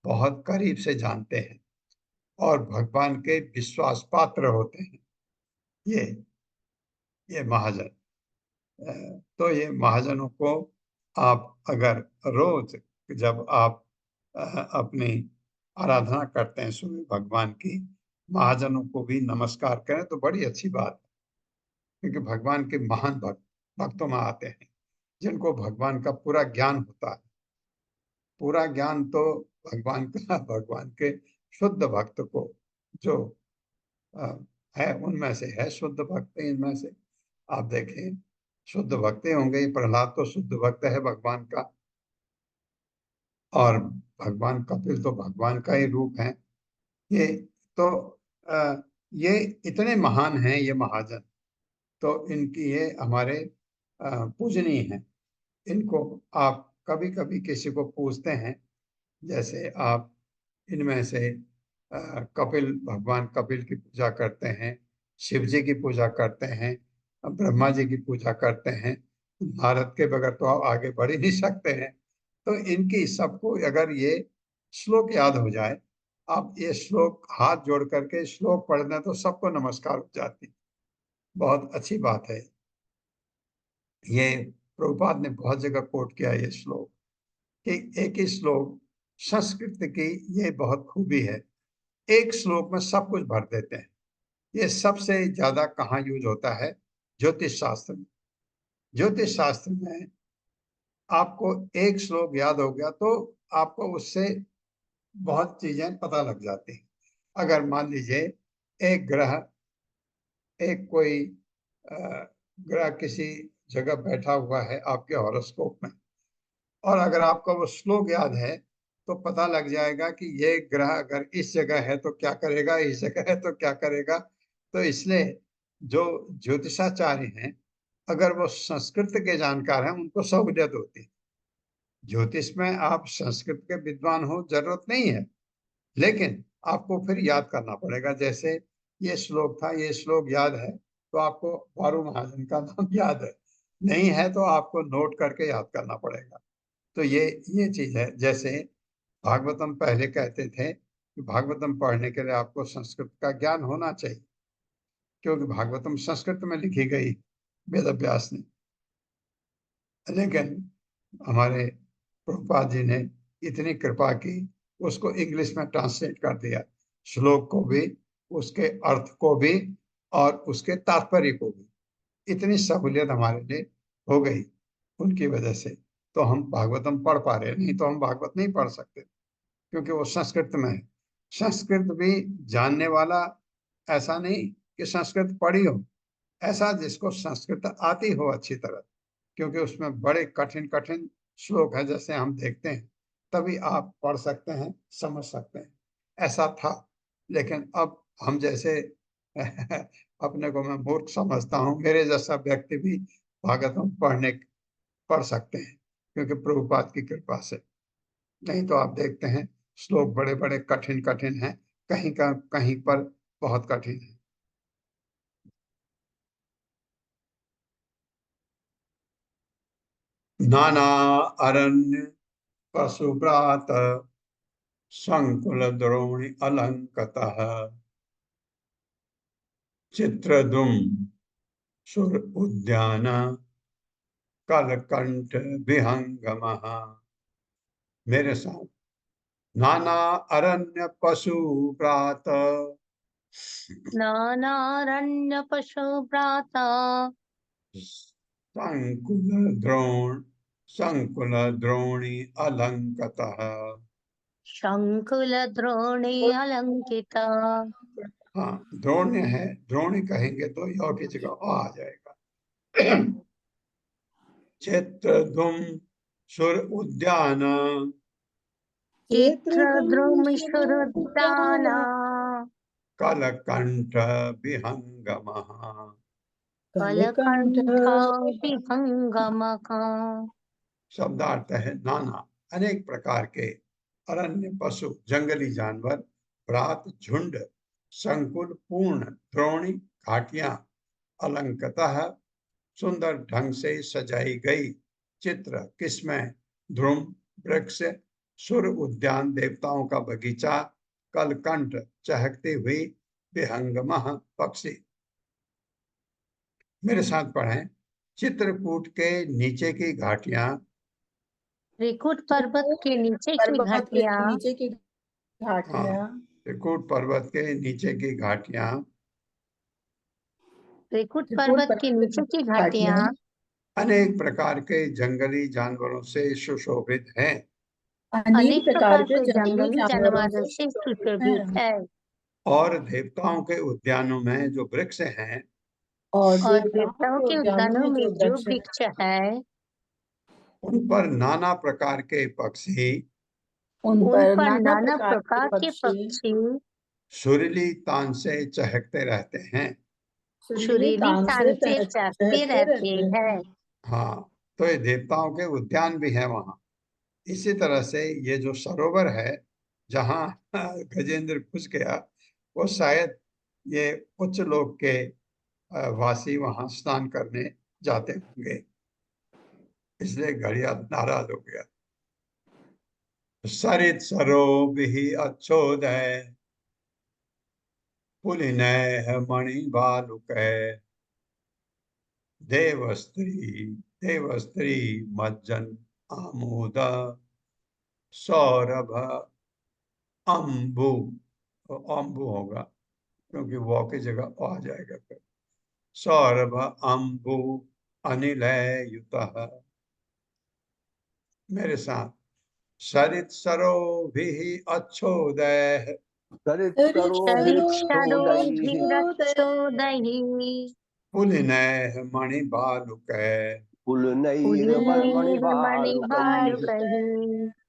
बहुत करीब से जानते हैं और भगवान के विश्वास पात्र होते हैं। ये महाजन। तो ये महाजनों को आप अगर रोज जब आप अपनी आराधना करते हैं सूर्य भगवान की, महाजनों को भी नमस्कार करें तो बड़ी अच्छी बात है। क्योंकि भगवान के महान भक्तों में आते हैं जिनको भगवान का पूरा ज्ञान होता है। पूरा ज्ञान तो भगवान के शुद्ध भक्त को जो अ, है उनमें से है, शुद्ध भक्त इनमें से। आप देखें, शुद्ध भक्त होंगे। प्रहलाद तो शुद्ध भक्त है भगवान का, और भगवान कपिल तो भगवान का ही रूप है। ये तो ये इतने महान हैं ये महाजन, तो इनकी ये हमारे पूजनीय हैं। इनको आप कभी कभी किसी को पूछते हैं, जैसे आप इनमें से कपिल, भगवान कपिल की पूजा करते हैं, शिव जी की पूजा करते हैं, ब्रह्मा जी की पूजा करते हैं, नारद के बगैर तो आप आगे बढ़ ही नहीं सकते हैं। तो इनकी सबको अगर ये श्लोक याद हो जाए, आप ये श्लोक हाथ जोड़ करके श्लोक पढ़ना तो सबको नमस्कार हो जाती। बहुत अच्छी बात है। ये प्रभुपाद ने बहुत जगह कोट किया ये श्लोक कि एक ही श्लोक, संस्कृत की ये बहुत खूबी है, एक श्लोक में सब कुछ भर देते हैं। ये सबसे ज्यादा कहाँ यूज होता है? ज्योतिष शास्त्र में। ज्योतिष शास्त्र में आपको एक श्लोक याद हो गया तो आपको उससे बहुत चीजें पता लग जाती हैं। अगर मान लीजिए एक ग्रह, एक कोई ग्रह किसी जगह बैठा हुआ है आपके हॉरोस्कोप में, और अगर आपको वो श्लोक याद है तो पता लग जाएगा कि ये ग्रह अगर इस जगह है तो क्या करेगा, इस जगह है तो क्या करेगा। तो इसलिए जो ज्योतिषाचार्य हैं, अगर वो संस्कृत के जानकार हैं, उनको सहूलियत होती है। ज्योतिष में आप संस्कृत के विद्वान हो जरूरत नहीं है, लेकिन आपको फिर याद करना पड़ेगा। जैसे ये श्लोक था, ये श्लोक याद है तो आपको वारु महाजन का नाम याद है, नहीं है तो आपको नोट करके याद करना पड़ेगा। तो ये चीज है। जैसे भागवतम पहले कहते थे कि भागवतम पढ़ने के लिए आपको संस्कृत का ज्ञान होना चाहिए, क्योंकि भागवतम संस्कृत में लिखी गई वेद व्यास ने। लेकिन हमारे प्रभुपाद जी ने इतनी कृपा की, उसको इंग्लिश में ट्रांसलेट कर दिया, श्लोक को भी, उसके अर्थ को भी और उसके तात्पर्य को भी। इतनी सहूलियत हमारे लिए हो गई उनकी वजह से, तो हम भागवतम पढ़ पा रहे। नहीं तो हम भागवत नहीं पढ़ सकते, क्योंकि वो संस्कृत में है। संस्कृत भी जानने वाला, ऐसा नहीं कि संस्कृत पढ़ी हो, ऐसा जिसको संस्कृत आती हो अच्छी तरह, क्योंकि उसमें बड़े कठिन कठिन श्लोक है, जैसे हम देखते हैं, तभी आप पढ़ सकते हैं, समझ सकते हैं। ऐसा था। लेकिन अब हम जैसे अपने को मैं मूर्ख समझता हूँ, मेरे जैसा व्यक्ति भी भागवतम पढ़ सकते हैं, क्योंकि प्रभुपाद की कृपा से। नहीं तो आप देखते हैं श्लोक बड़े बड़े कठिन कठिन हैं, कहीं पर बहुत कठिन है। नाना अरण्य पशुव्रात संकुल द्रोणी अलंकतः चित्रदुम सुर उद्यान कलकंठ विहंगमः। मेरे साथ, नाना अरण्य पशुव्रात नानारण्य पशुभ्राता संकुल द्रोणी अलंकतः। शंकुल द्रोणी अलंकिता। हाँ, द्रोण्य है, द्रोणी कहेंगे तो यौ की जगह आ जाएगा। चित्रधुम सुर उद्यान चित्रद्रुमशुरुद्दाना कलकंठ विहंगमः। कलकंठ कलकंठ विहंगमः। शब्दार्थ है नाना, अनेक प्रकार के अरण्य पशु, जंगली जानवर, प्रात झुंड, संकुल पूर्ण, द्रोणी घाटियां, अलंकतः सुंदर ढंग से सजाई गई, चित्र किस्में, ध्रुम वृक्ष, सुर उद्यान देवताओं का बगीचा, कलकंठ चहकती हुई, विहंगमः पक्षी। मेरे साथ पढ़ें। चित्रकूट के नीचे की घाटियां, त्रिकुट पर्वत के नीचे की पर्वत के घाटियां, नीचे की हाँ, घाटियां, त्रिकूट पर्वत के नीचे की घाटियां, त्रिकुट त्रिपुर पर्वत के पर्वत नीचे की की घाटियां घाटियां अनेक प्रकार के जंगली जानवरों से सुशोभित हैं। अनेक अनेक प्रकार प्रकार के के जंगली जंगली जानवरों जानवरों से से सुशोभित सुशोभित हैं है। और देवताओं के उद्यानों में जो वृक्ष हैं, और और देवताओं देवताओं के के उद्यानों उद्यानों में में जो जो वृक्ष वृक्ष है, उन पर नाना प्रकार के पक्षी उन उन पर पर नाना नाना प्रकार के प्रकार के पक्षी पक्षी सुरीली तान से चहकते रहते हैं। सुरीली सुरीली तान से तान से चहकते चहकते रहते रहते हैं। हैं। हाँ, तो ये देवताओं के उद्यान भी है वहां। इसी तरह से ये जो सरोवर है जहाँ गजेंद्र घुस गया, वो शायद ये उच्च लोक के वासी वहां स्नान करने जाते होंगे, इसलिए घड़ियाल नाराज हो गया। सरित सरोभिः अच्छोदय पुलिनैः मणिबालुकैः देवस्त्री देवस्त्री मज्जन आमोद सौरभ अम्बु, तो अम्बु होगा क्योंकि वो की जगह आ जाएगा फिर। सौरभ अम्बु अनिलय युतः, मेरे साथ। सरित सरोभिः अच्छोदय सरित सरित सरोभिरक्षोदयैः सरोभिरक्षोदहि पुलिनैः मणिबालुकैः पुलनैर्मणिबालुकैः पुलिनैर्मणिबालुकैः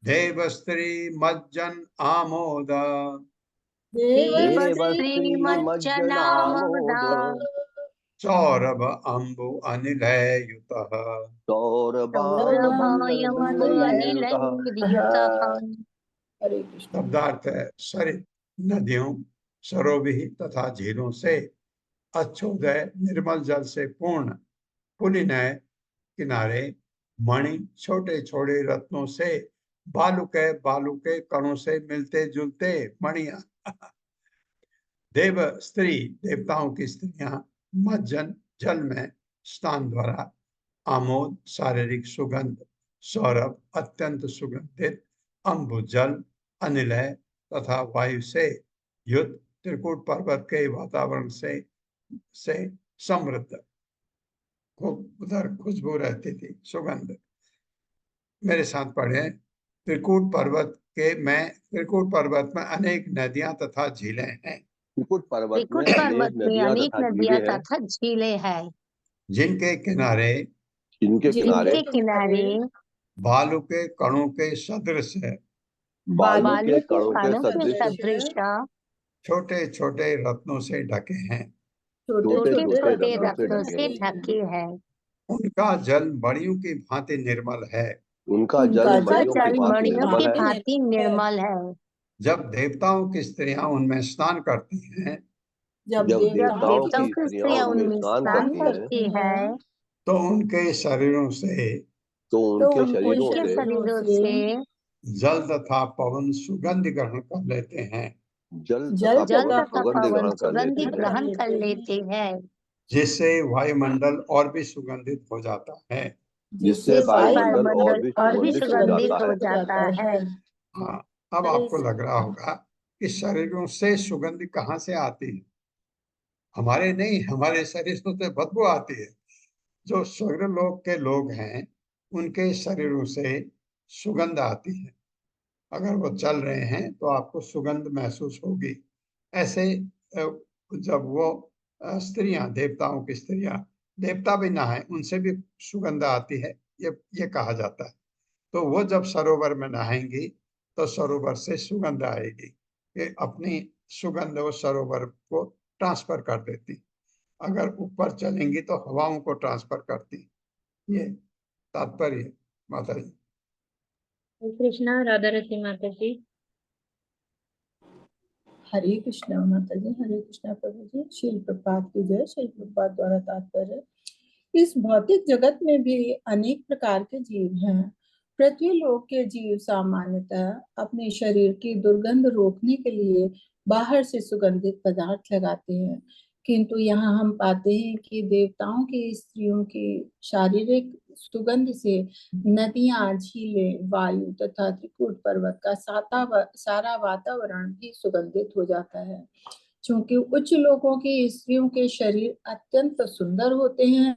देवस्त्री मज्जन आमोद देवस्त्री देवश्रीमज्जनामोद मज्जनामोद सौरभ अम्बु अनिलय युतः सौरभायम्बु सौरभायम्बुअनिलयुतः अनिलैर्युतः। हरे कृष्ण। शब्दार्थ है सरित नदियों, सरोभिः तथा झीलों से, अच्छोदय निर्मल जल से पूर्ण, पुलिनय किनारे, मणि छोटे छोटे रत्नों से, बालू के कणों से मिलते जुलते मणिया। देव स्त्री देवताओं की स्त्रियां, मज्जन जल में स्नान द्वारा, आमोद शारीरिक सुगंध, सौरभ अत्यंत सुगंधित, अम्बुजल अनिलय तथा वायु से युद्ध त्रिकूट पर्वत के वातावरण से समृद्ध, खूब उधर खुशबू रहती थी, सुगंध। मेरे साथ पढ़े। त्रिकूट पर्वत में अनेक नदियां तथा झीलें हैं, त्रिकुट पर्वत त्रिकुट में पर्वत अनेक में नदियां अनेक तथा नदियां झीलें हैं, तथा झीलें हैं, जिनके किनारे जिनके किनारे जिनके किनारे बालू के कणों के सदृश है, बालू के बालू के कणों के कणों के सदृश सदृश छोटे छोटे रत्नों से ढके हैं, छोटे छोटे छोटे छोटे रत्नों से रत्नों ढके से हैं। ढके हैं। उनका जल मणियों की भांति निर्मल है। उनका जल उनका मणियों की जल भांति मणियों निर्मल की है। भांति निर्मल है। जब देवताओं की स्त्रियां उनमें स्नान करती हैं, जब जब जब देवताओं देवताओं की की स्त्रियां स्त्रियां उनमें उनमें स्नान स्नान करती हैं, करती है तो उनके शरीरों से तो उनके शरीरों उनके से शरीरों से जल तथा पवन सुगंध ग्रहण कर लेते हैं, जल जल तथा जल पवन तथा सुगंध पवन ग्रहण कर लेते सुगंधि हैं, ग्रहण कर लेते हैं, जिससे वायुमंडल और भी सुगंधित हो जाता है। जिससे जिससे वायुमंडल और वायुमंडल भी और भी सुगंधित हो सुगंधित जाता हो है। जाता है। हाँ, अब आपको लग रहा होगा कि शरीरों से सुगंध कहाँ से आती है। हमारे नहीं, हमारे शरीरों से बदबू आती है। जो स्वर्ग लोक के लोग हैं, उनके शरीरों से सुगंध आती है। अगर वो चल रहे हैं तो आपको सुगंध महसूस होगी। ऐसे जब वो स्त्रियां, देवताओं की स्त्रियां, देवता भी ना है, उनसे भी सुगंध आती है, ये कहा जाता है। तो वो जब सरोवर में नहाएंगी तो सरोवर से सुगंध आएगी। ये अपनी सुगंध वो सरोवर को ट्रांसफर कर देती। अगर ऊपर चलेंगी तो हवाओं को ट्रांसफर करती। ये तात्पर्य माता जी। हरे कृष्णा। राधा रती माता जी। हरे कृष्णा माता जी। हरे कृष्णा प्रभु जी। श्रील प्रपात की जय। श्रील प्रपात द्वारा तात्पर्य, इस भौतिक जगत में भी अनेक प्रकार के जीव हैं। पृथ्वी लोक के जीव सामान्यतः अपने शरीर की दुर्गंध रोकने के लिए बाहर से सुगंधित पदार्थ लगाते हैं, किंतु यहाँ हम पाते हैं कि देवताओं की स्त्रियों की शारीरिक सुगंध से नदियां, झीलें, वायु तथा त्रिकूट पर्वत का सारा वातावरण भी सुगंधित हो जाता है। चूंकि उच्च लोगों की स्त्रियों के शरीर अत्यंत सुंदर होते हैं,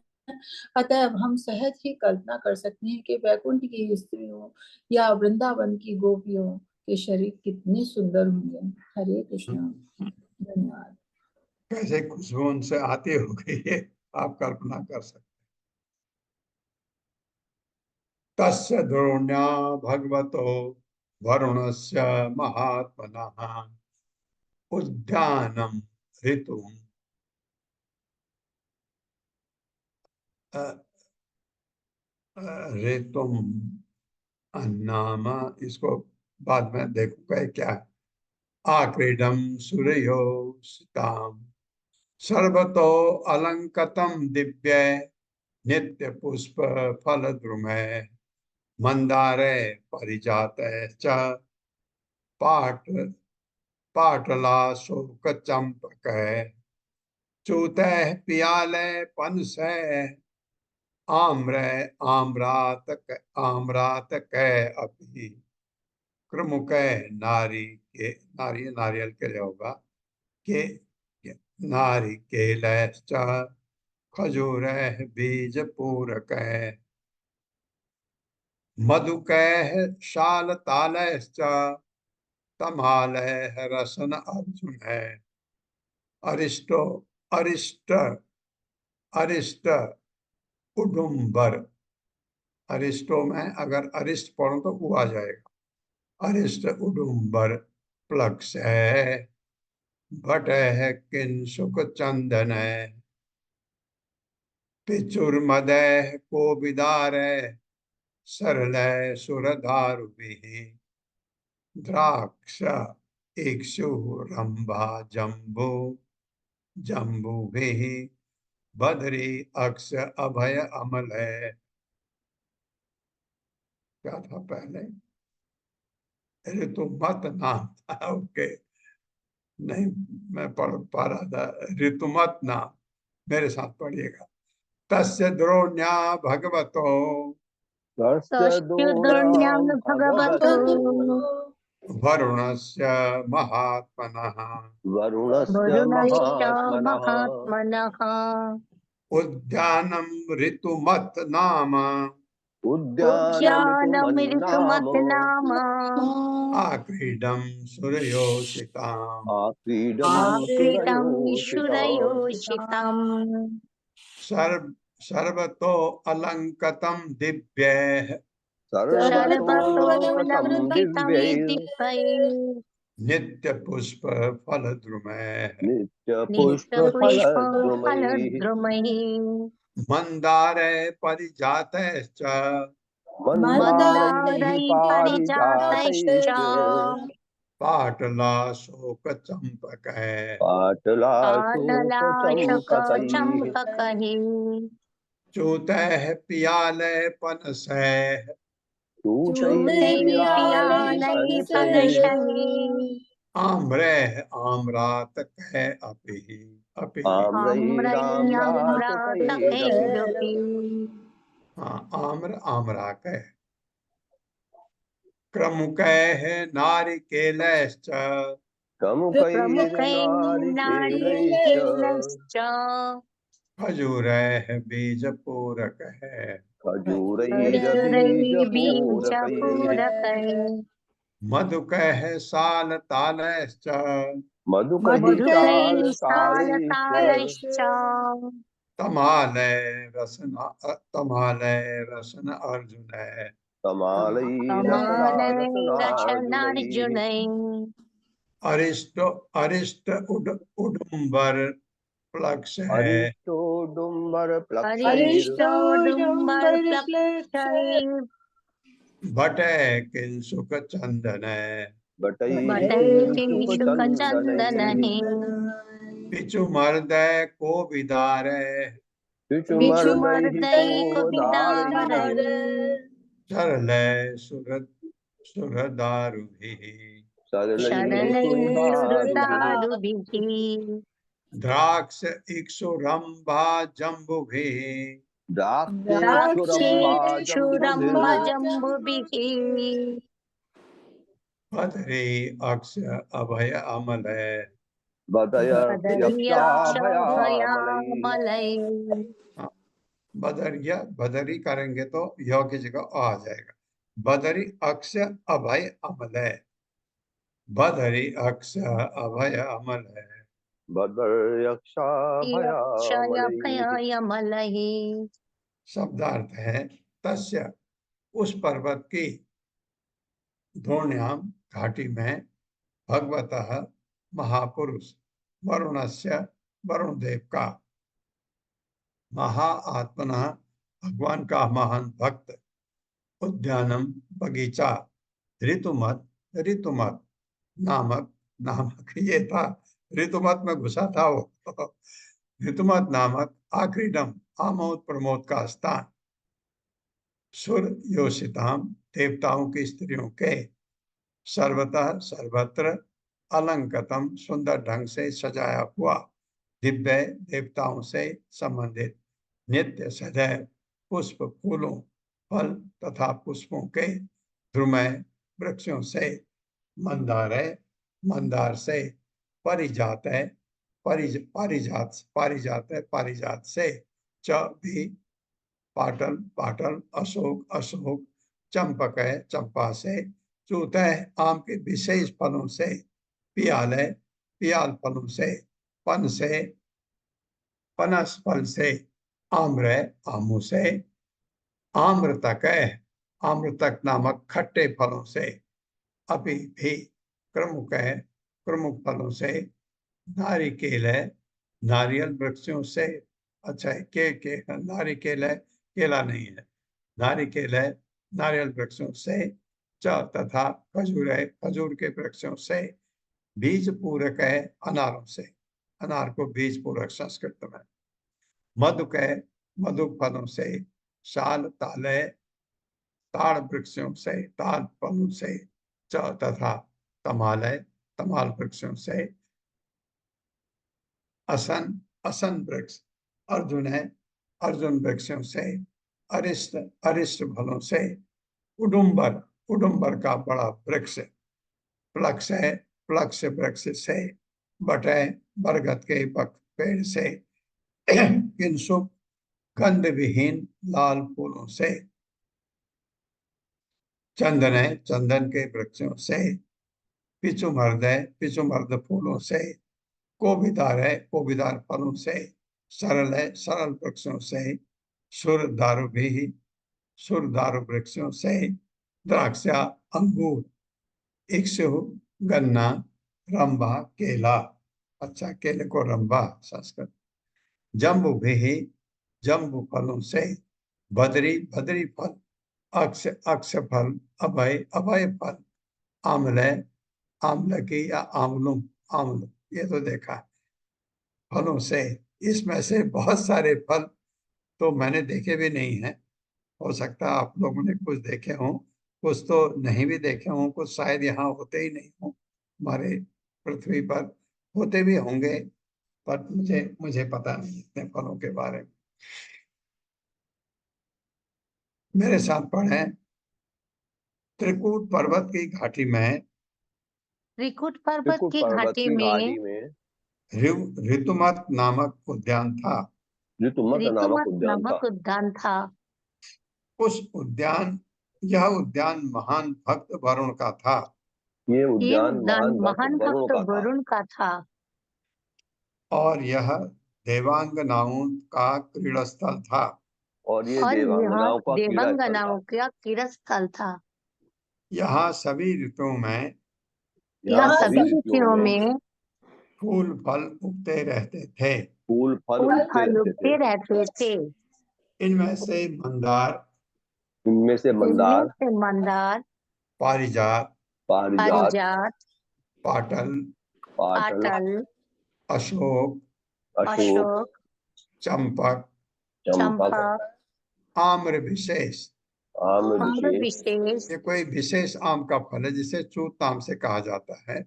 अतः अब हम सहज ही कल्पना कर सकते हैं कि वैकुंठ की स्त्रियों या वृंदावन की गोपियों के शरीर कितने सुंदर होंगे। हरे कृष्णा। धन्यवाद। कैसे खुशबू उनसे आती होगी, ये आप कल्पना कर सकते। तस्य द्रोण्या भगवतो वरुणस्य महात्मनः उद्यानम ऋतुम ऋतुम अन्नाम, इसको बाद में देखूंगा क्या है। आक्रीडम सूर्यो सिताम सर्वतो अलंकतम दिव्य नित्य पुष्प फल द्रुमय मंदारे परिजात च पाट पाटला शोक चंपक चूत पियाले पनस आम्र आम्रात कै अपि क्रमुक नारियल के लिए होगा के नारिकेलश्च खजूर बीज पूरक मधुकैः शालतालश्च तमालय रसन अर्जुन अरिष्टो अरिष्ट अरिष्ट उडुम्बर। अरिष्टो में अगर अरिष्ट पढ़ो तो वो आ जाएगा। अरिष्ट उडुम्बर प्लक्ष है भट है किंसुक चंदन है पिचुर्मद को विदार सरल सुरधारु द्राक्ष इक्षु रंभा जम्बू जम्बू बदरी अक्ष अभय अमल है। क्या था पहले? ऋतुमत नाम था। ओके, नहीं मैं पढ़ पा रहा था। ऋतुमत नाम, मेरे साथ पढ़िएगा। तस्य द्रोण्या भगवतो तस्योद्रोण्यां भगवतो वरुणस्य महात्मनः वरुणस्य वरुणश्च महात्मनः महात्मनः उद्यानं ऋतुमत नाम उद्यानमितुमन्नाम उद्यानमृतुमत् नाम आक्रीडं सूर्योषिताम् आक्रीडं आक्रीडं सुरयोषिताम् शुरयोषितम् सर्वतो अलंकतम दिव्यैः सर्वतो सर्वतोऽलङ्कृतं लङ्कितं दिव्यैः दिव्यैः नित्य पुष्प फल द्रुमैः नित्यपुष्पफलद्रुमैः फलद्रुमैः मंदारे परिजातैश्च मन्दारैः मन्दारैः पारिजातैश्च परिजातैश्च पाटलाशोक चंपक पाटलाशोकचम्पकैः पाटलाशोकचम्पकैः चूत पियाले पनसैः चूतैः पियालैः पियालैः पनसैः पनशैः आम्रैः आम्रातकैः अपि अपि आम्रैराम्रातकैरपि आम्रैराम्रातकैरपि हाँ, आम्र आम्राकैः क्रमुकैः नारिकेलैश्च प्रमुखैर्नारिकेलैश्च नारिकेलश्च खजूरैः बीजपूरकैः खजूरैः खजूरैर्बीजपूरकैः बीजपूरकैः मधुकैः सालतालैश्च मधुकैः मधुकैर्सालतालैश्च सालतालश्च तमालय रसन अर्जुन कमालैरसनार्जुनैः कमलैरचनार्जुनैः अरिष्ट अरिष्ट उडुम्बर प्लक्ष है अरिष्टोडुम्बरप्लक्षैः अरिष्टोडुम्बरप्लक्षैः बटे किंसुक चंदन बटैः शुकचन्दनैः शुकचन्दनैः पिचु मर्दय को विदारे बिचुमर्दैः बिचुमर्दैः कोदारैः सरलय सुरदारुभिः शरलैरुदारुभिः द्राक्ष इक्षुरंभा जम्बुभिः द्राक्षेक्षुरम्भजम्बुभिः बदरी अक्ष अभय अमल बदर्यक्षभयामलैः बदरिया बदरी करेंगे तो य की जगह आ जाएगा। बदरी अक्ष अभय अमल है। बदरी अक्ष अभय अमल है। क्षयभयामलैः शब्दार्थ है तस्य उस पर्वत की द्रोण्याम घाटी में भगवतः महापुरुष वरुणस्य वरुण देव का महाआत्मना भगवान का महान भक्त उद्यानम बगीचा ऋतुमत नामक ये था। ऋतुमत में घुसा था वो ऋतुमत नामक आक्रीडम आमोद प्रमोद का स्थान, सुर योषिताम देवताओं की स्त्रियों के, सर्वतः सर्वत्र अलंकृतम सुंदर ढंग से सजाया हुआ, दिव्य देवताओं से संबंधित, नित्य सदैव पुष्प फूलों फल तथा पुष्पों के ध्रुमय वृक्षों से, मंदार है मंदार से, परिजात है पारिजात से, च भी पाटल पाटल, अशोक अशोक, चंपक है चंपा से, चूत है आम के विशेष फलों से, पियाल है पियाल फलों से, पन से पनस फल से, आम्र है आमों से, आम्रतक है आम्रतक नामक खट्टे फलों से, अभी भी क्रमुक है क्रमुक फलों से, नारिकेल है नारियल वृक्षों से, अच्छा है के नारिकेल है केला नहीं है, नारिकेल है नारियल वृक्षों से, च तथा खजूर है खजूर के वृक्षों से, बीज पूरक है अनारों से, अनार को बीज पूरक संस्कृत में, मधुक है मधुक फलों से, शाल ताल है ताड़ वृक्षों से ताल फलों से, च तथा तमाल है तमाल वृक्षों से, असन असन वृक्ष, अर्जुन है अर्जुन वृक्षों से, अरिष्ट अरिष्ट फलों से, उडुम्बर उडुम्बर का बड़ा वृक्ष, प्लक्ष है प्लक्ष वृक्ष से, बट है बरगद के पेड़ से, किंसुक गंध विहीन लाल फूलों से, चंदन है चंदन के वृक्षों से, पिचुमर्द है पिचुमर्द फूलों से, कोबिदार है कोबिदार फलों से, सरल है सरल वृक्षों से, सुर दारू वृक्षों से, द्राक्षा अंगूर, इक्षु गन्ना, रंभा केला, अच्छा केले को रंभा संस्कृत, जम्बू भी जम्बू फलों से, बदरी बदरी फल, अक्ष अक्ष फल, अभय अभय फल, आमले आमल की या आमलुम आमल, ये तो देखा फलों से, इसमें से बहुत सारे फल तो मैंने देखे भी नहीं है, हो सकता है आप लोगों ने कुछ देखे हों, कुछ तो नहीं भी देखे हों, कुछ शायद यहाँ होते ही नहीं हों, हमारे पृथ्वी पर होते भी होंगे, पर मुझे पता नहीं इतने फलों के बारे में। मेरे साथ पढ़ें, त्रिकूट पर्वत की घाटी में त्रिकुट पर्वत की घाटी में ऋतुमत नामक उद्यान था, ऋतुमत नामक उद्यान था, उस उद्यान यह उद्यान महान भक्त वरुण का था, ये ये उद्यान उद्यान महान भक्त वरुण का था वरुण का था, और यह देवांगनाओं का क्रीड़ा स्थल था, और ये और यह देवांगनाओं का क्रीड़ा स्थल था। देवांगनाओं का क्रीड़ा स्थल था। यहाँ सभी ऋतुओं में यहाँ सभी ऋतुओं में फूल फल उगते रहते थे, फूल फल उगते रहते थे, इनमें से मंदार इनमें से मंदार, पारिजात पारिजात, पाटल अशोक चंपक आम्र विशेष, ये कोई विशेष आम का फल है जिसे चूत नाम से कहा जाता है,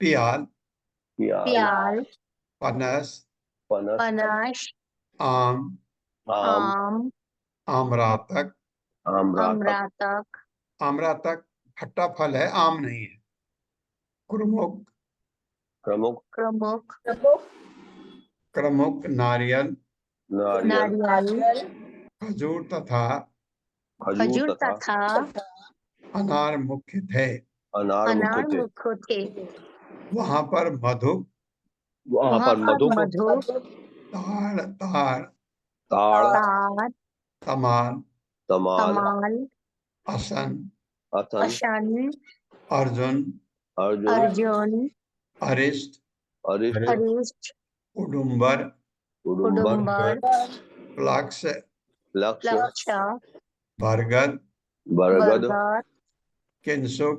पियाल पनस आम आम्रातक आम्रातक खट्टा फल है, आम नहीं है, क्रमुक नारियल खजूर तथा अनार मुख्य थे, वहां पर मधु ताड़ तमाल असन अर्जुन अरिष्ट उडुम्बर प्लक्ष बरगद किंसुक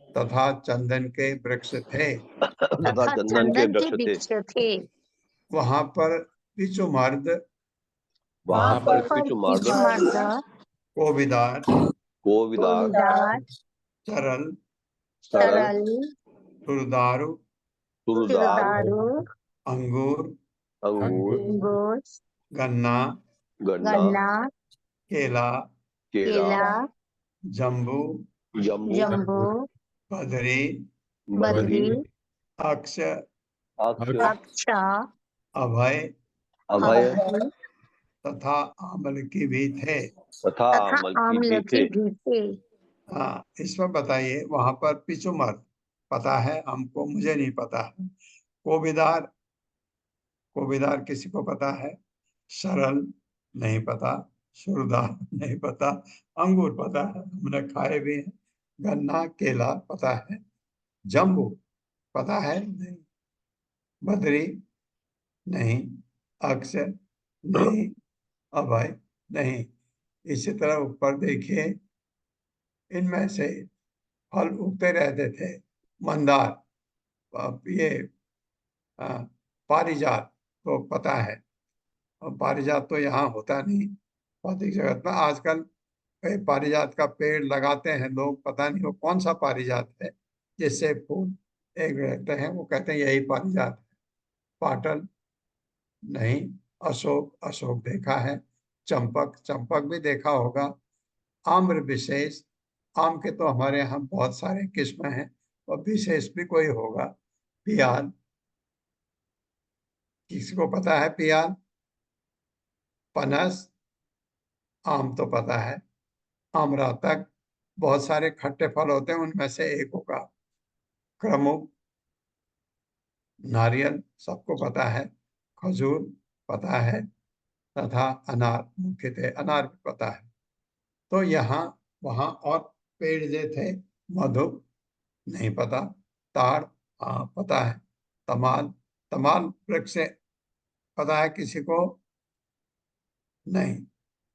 तथा चंदन के वृक्ष थे, वहां पर पिचु मर्द, वहां पर पर पिचुमार्द, पिछुमार्द, कोविदार, कोविदार, कोविदार, सरल, सरल, तरल, तुरदारू, तुरदार, तुरदारू, अंगूर, अंगूर, अंगूर, गन्ना, गन्ना, गन्ना, केला, केला, केला, जम्बू, जम्बू, जम्बू, बदरी, बदरी, बदरी, अक्ष, अक्ष, अक्षा, अभय अभय अभय तथा आमल की भी थे। तथा तथा अमल की भी आम्ल थे। की भी थे। हाँ, इसमें बताइए वहां पर पिचु मर्द पता है हमको, मुझे नहीं पता है। कोविदार, कोविदार किसी को पता है? सरल नहीं पता, सुरदार नहीं पता, अंगूर पता है, हमने खाए भी हैं। गन्ना, केला पता है, जम्बू पता है नहीं, बदरी नहीं, अक्ष नहीं, अभय नहीं। इसी तरह ऊपर देखिए, इनमें से फल उगते रहते थे। मंदार, ये पारिजात तो पता है, और पारिजात तो यहाँ होता नहीं भौतिक जगत में। आजकल पारिजात का पेड़ लगाते हैं लोग, पता नहीं वो कौन सा पारिजात है जिससे फूल एक रहते हैं, वो कहते हैं यही पारिजात है। पाटल नहीं, अशोक, अशोक देखा है। चंपक, चंपक भी देखा होगा। आम्र विशेष, आम के तो हमारे यहाँ बहुत सारे किस्म हैं, और विशेष भी कोई होगा। पियाल, किसी को पता है पियाल? पनस, आम तो पता है। आम्रतक, बहुत सारे खट्टे फल होते हैं, उनमें से एक होगा। क्रमुक, नारियल सबको पता है। खजूर पता है, तथा अनार, मुख्यतः अनार भी पता है। तो यहाँ वहाँ और पेड़ जो थे, मधु नहीं पता, ताड़ हाँ पता है, तमाल, तमाल वृक्ष से पता है किसी को? नहीं।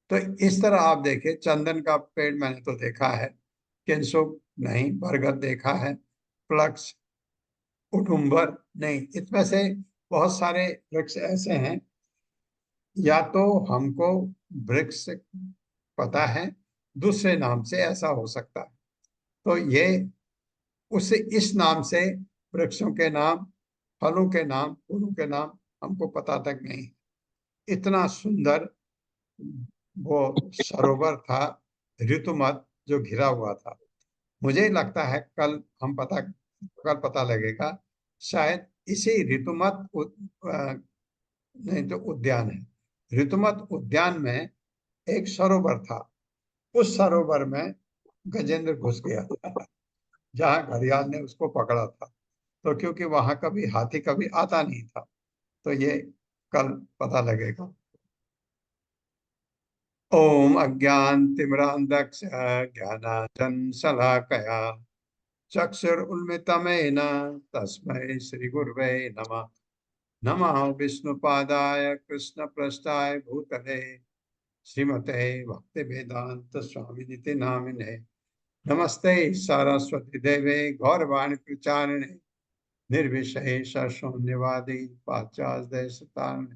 तो इस तरह आप देखिए, चंदन का पेड़ मैंने तो देखा है, किंसुक नहीं, बरगद देखा है, प्लक्स, उडुम्बर नहीं। इसमें से बहुत सारे वृक्ष ऐसे हैं, या तो हमको वृक्ष पता है, दूसरे नाम से ऐसा हो सकता है। तो ये उससे इस नाम से वृक्षों के नाम, फलों के नाम, फूलों के नाम हमको पता तक नहीं। इतना सुंदर वो सरोवर था ऋतुमत, जो घिरा हुआ था। मुझे लगता है कल पता लगेगा, शायद इसी ऋतुमत नहीं तो उद्यान है, ऋतुमत उद्यान में एक सरोवर था। उस सरोवर में गजेंद्र घुस गया था, जहाँ घड़ियाल ने उसको पकड़ा था। तो क्योंकि वहां कभी हाथी कभी आता नहीं था, तो ये कल पता लगेगा। ओम अज्ञानतिमिरान्धस्य ज्ञानाञ्जनशलाकया चक्षुरुन्मिलितं तस्मै श्रीगुरवे नमः। नमः विष्णुपादाय कृष्णप्रेष्ठाय भूतले श्रीमते भक्तिवेदांत स्वामिनिति नामिने। नमस्ते सारस्वती देवे गौरवाणी प्रचारिणे निर्विशेष शून्यवादी पाश्चात्य देशतारिणे।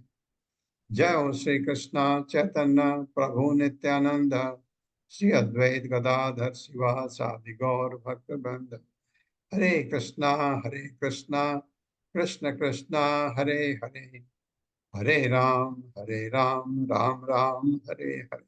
जय हो श्री कृष्ण चैतन्य प्रभु नित्यानंद, श्री अद्वैत गदाधर शिवासादि गौर भक्त वृंद। हरे कृष्णा कृष्ण कृष्ण हरे हरे, हरे राम राम राम हरे हरे।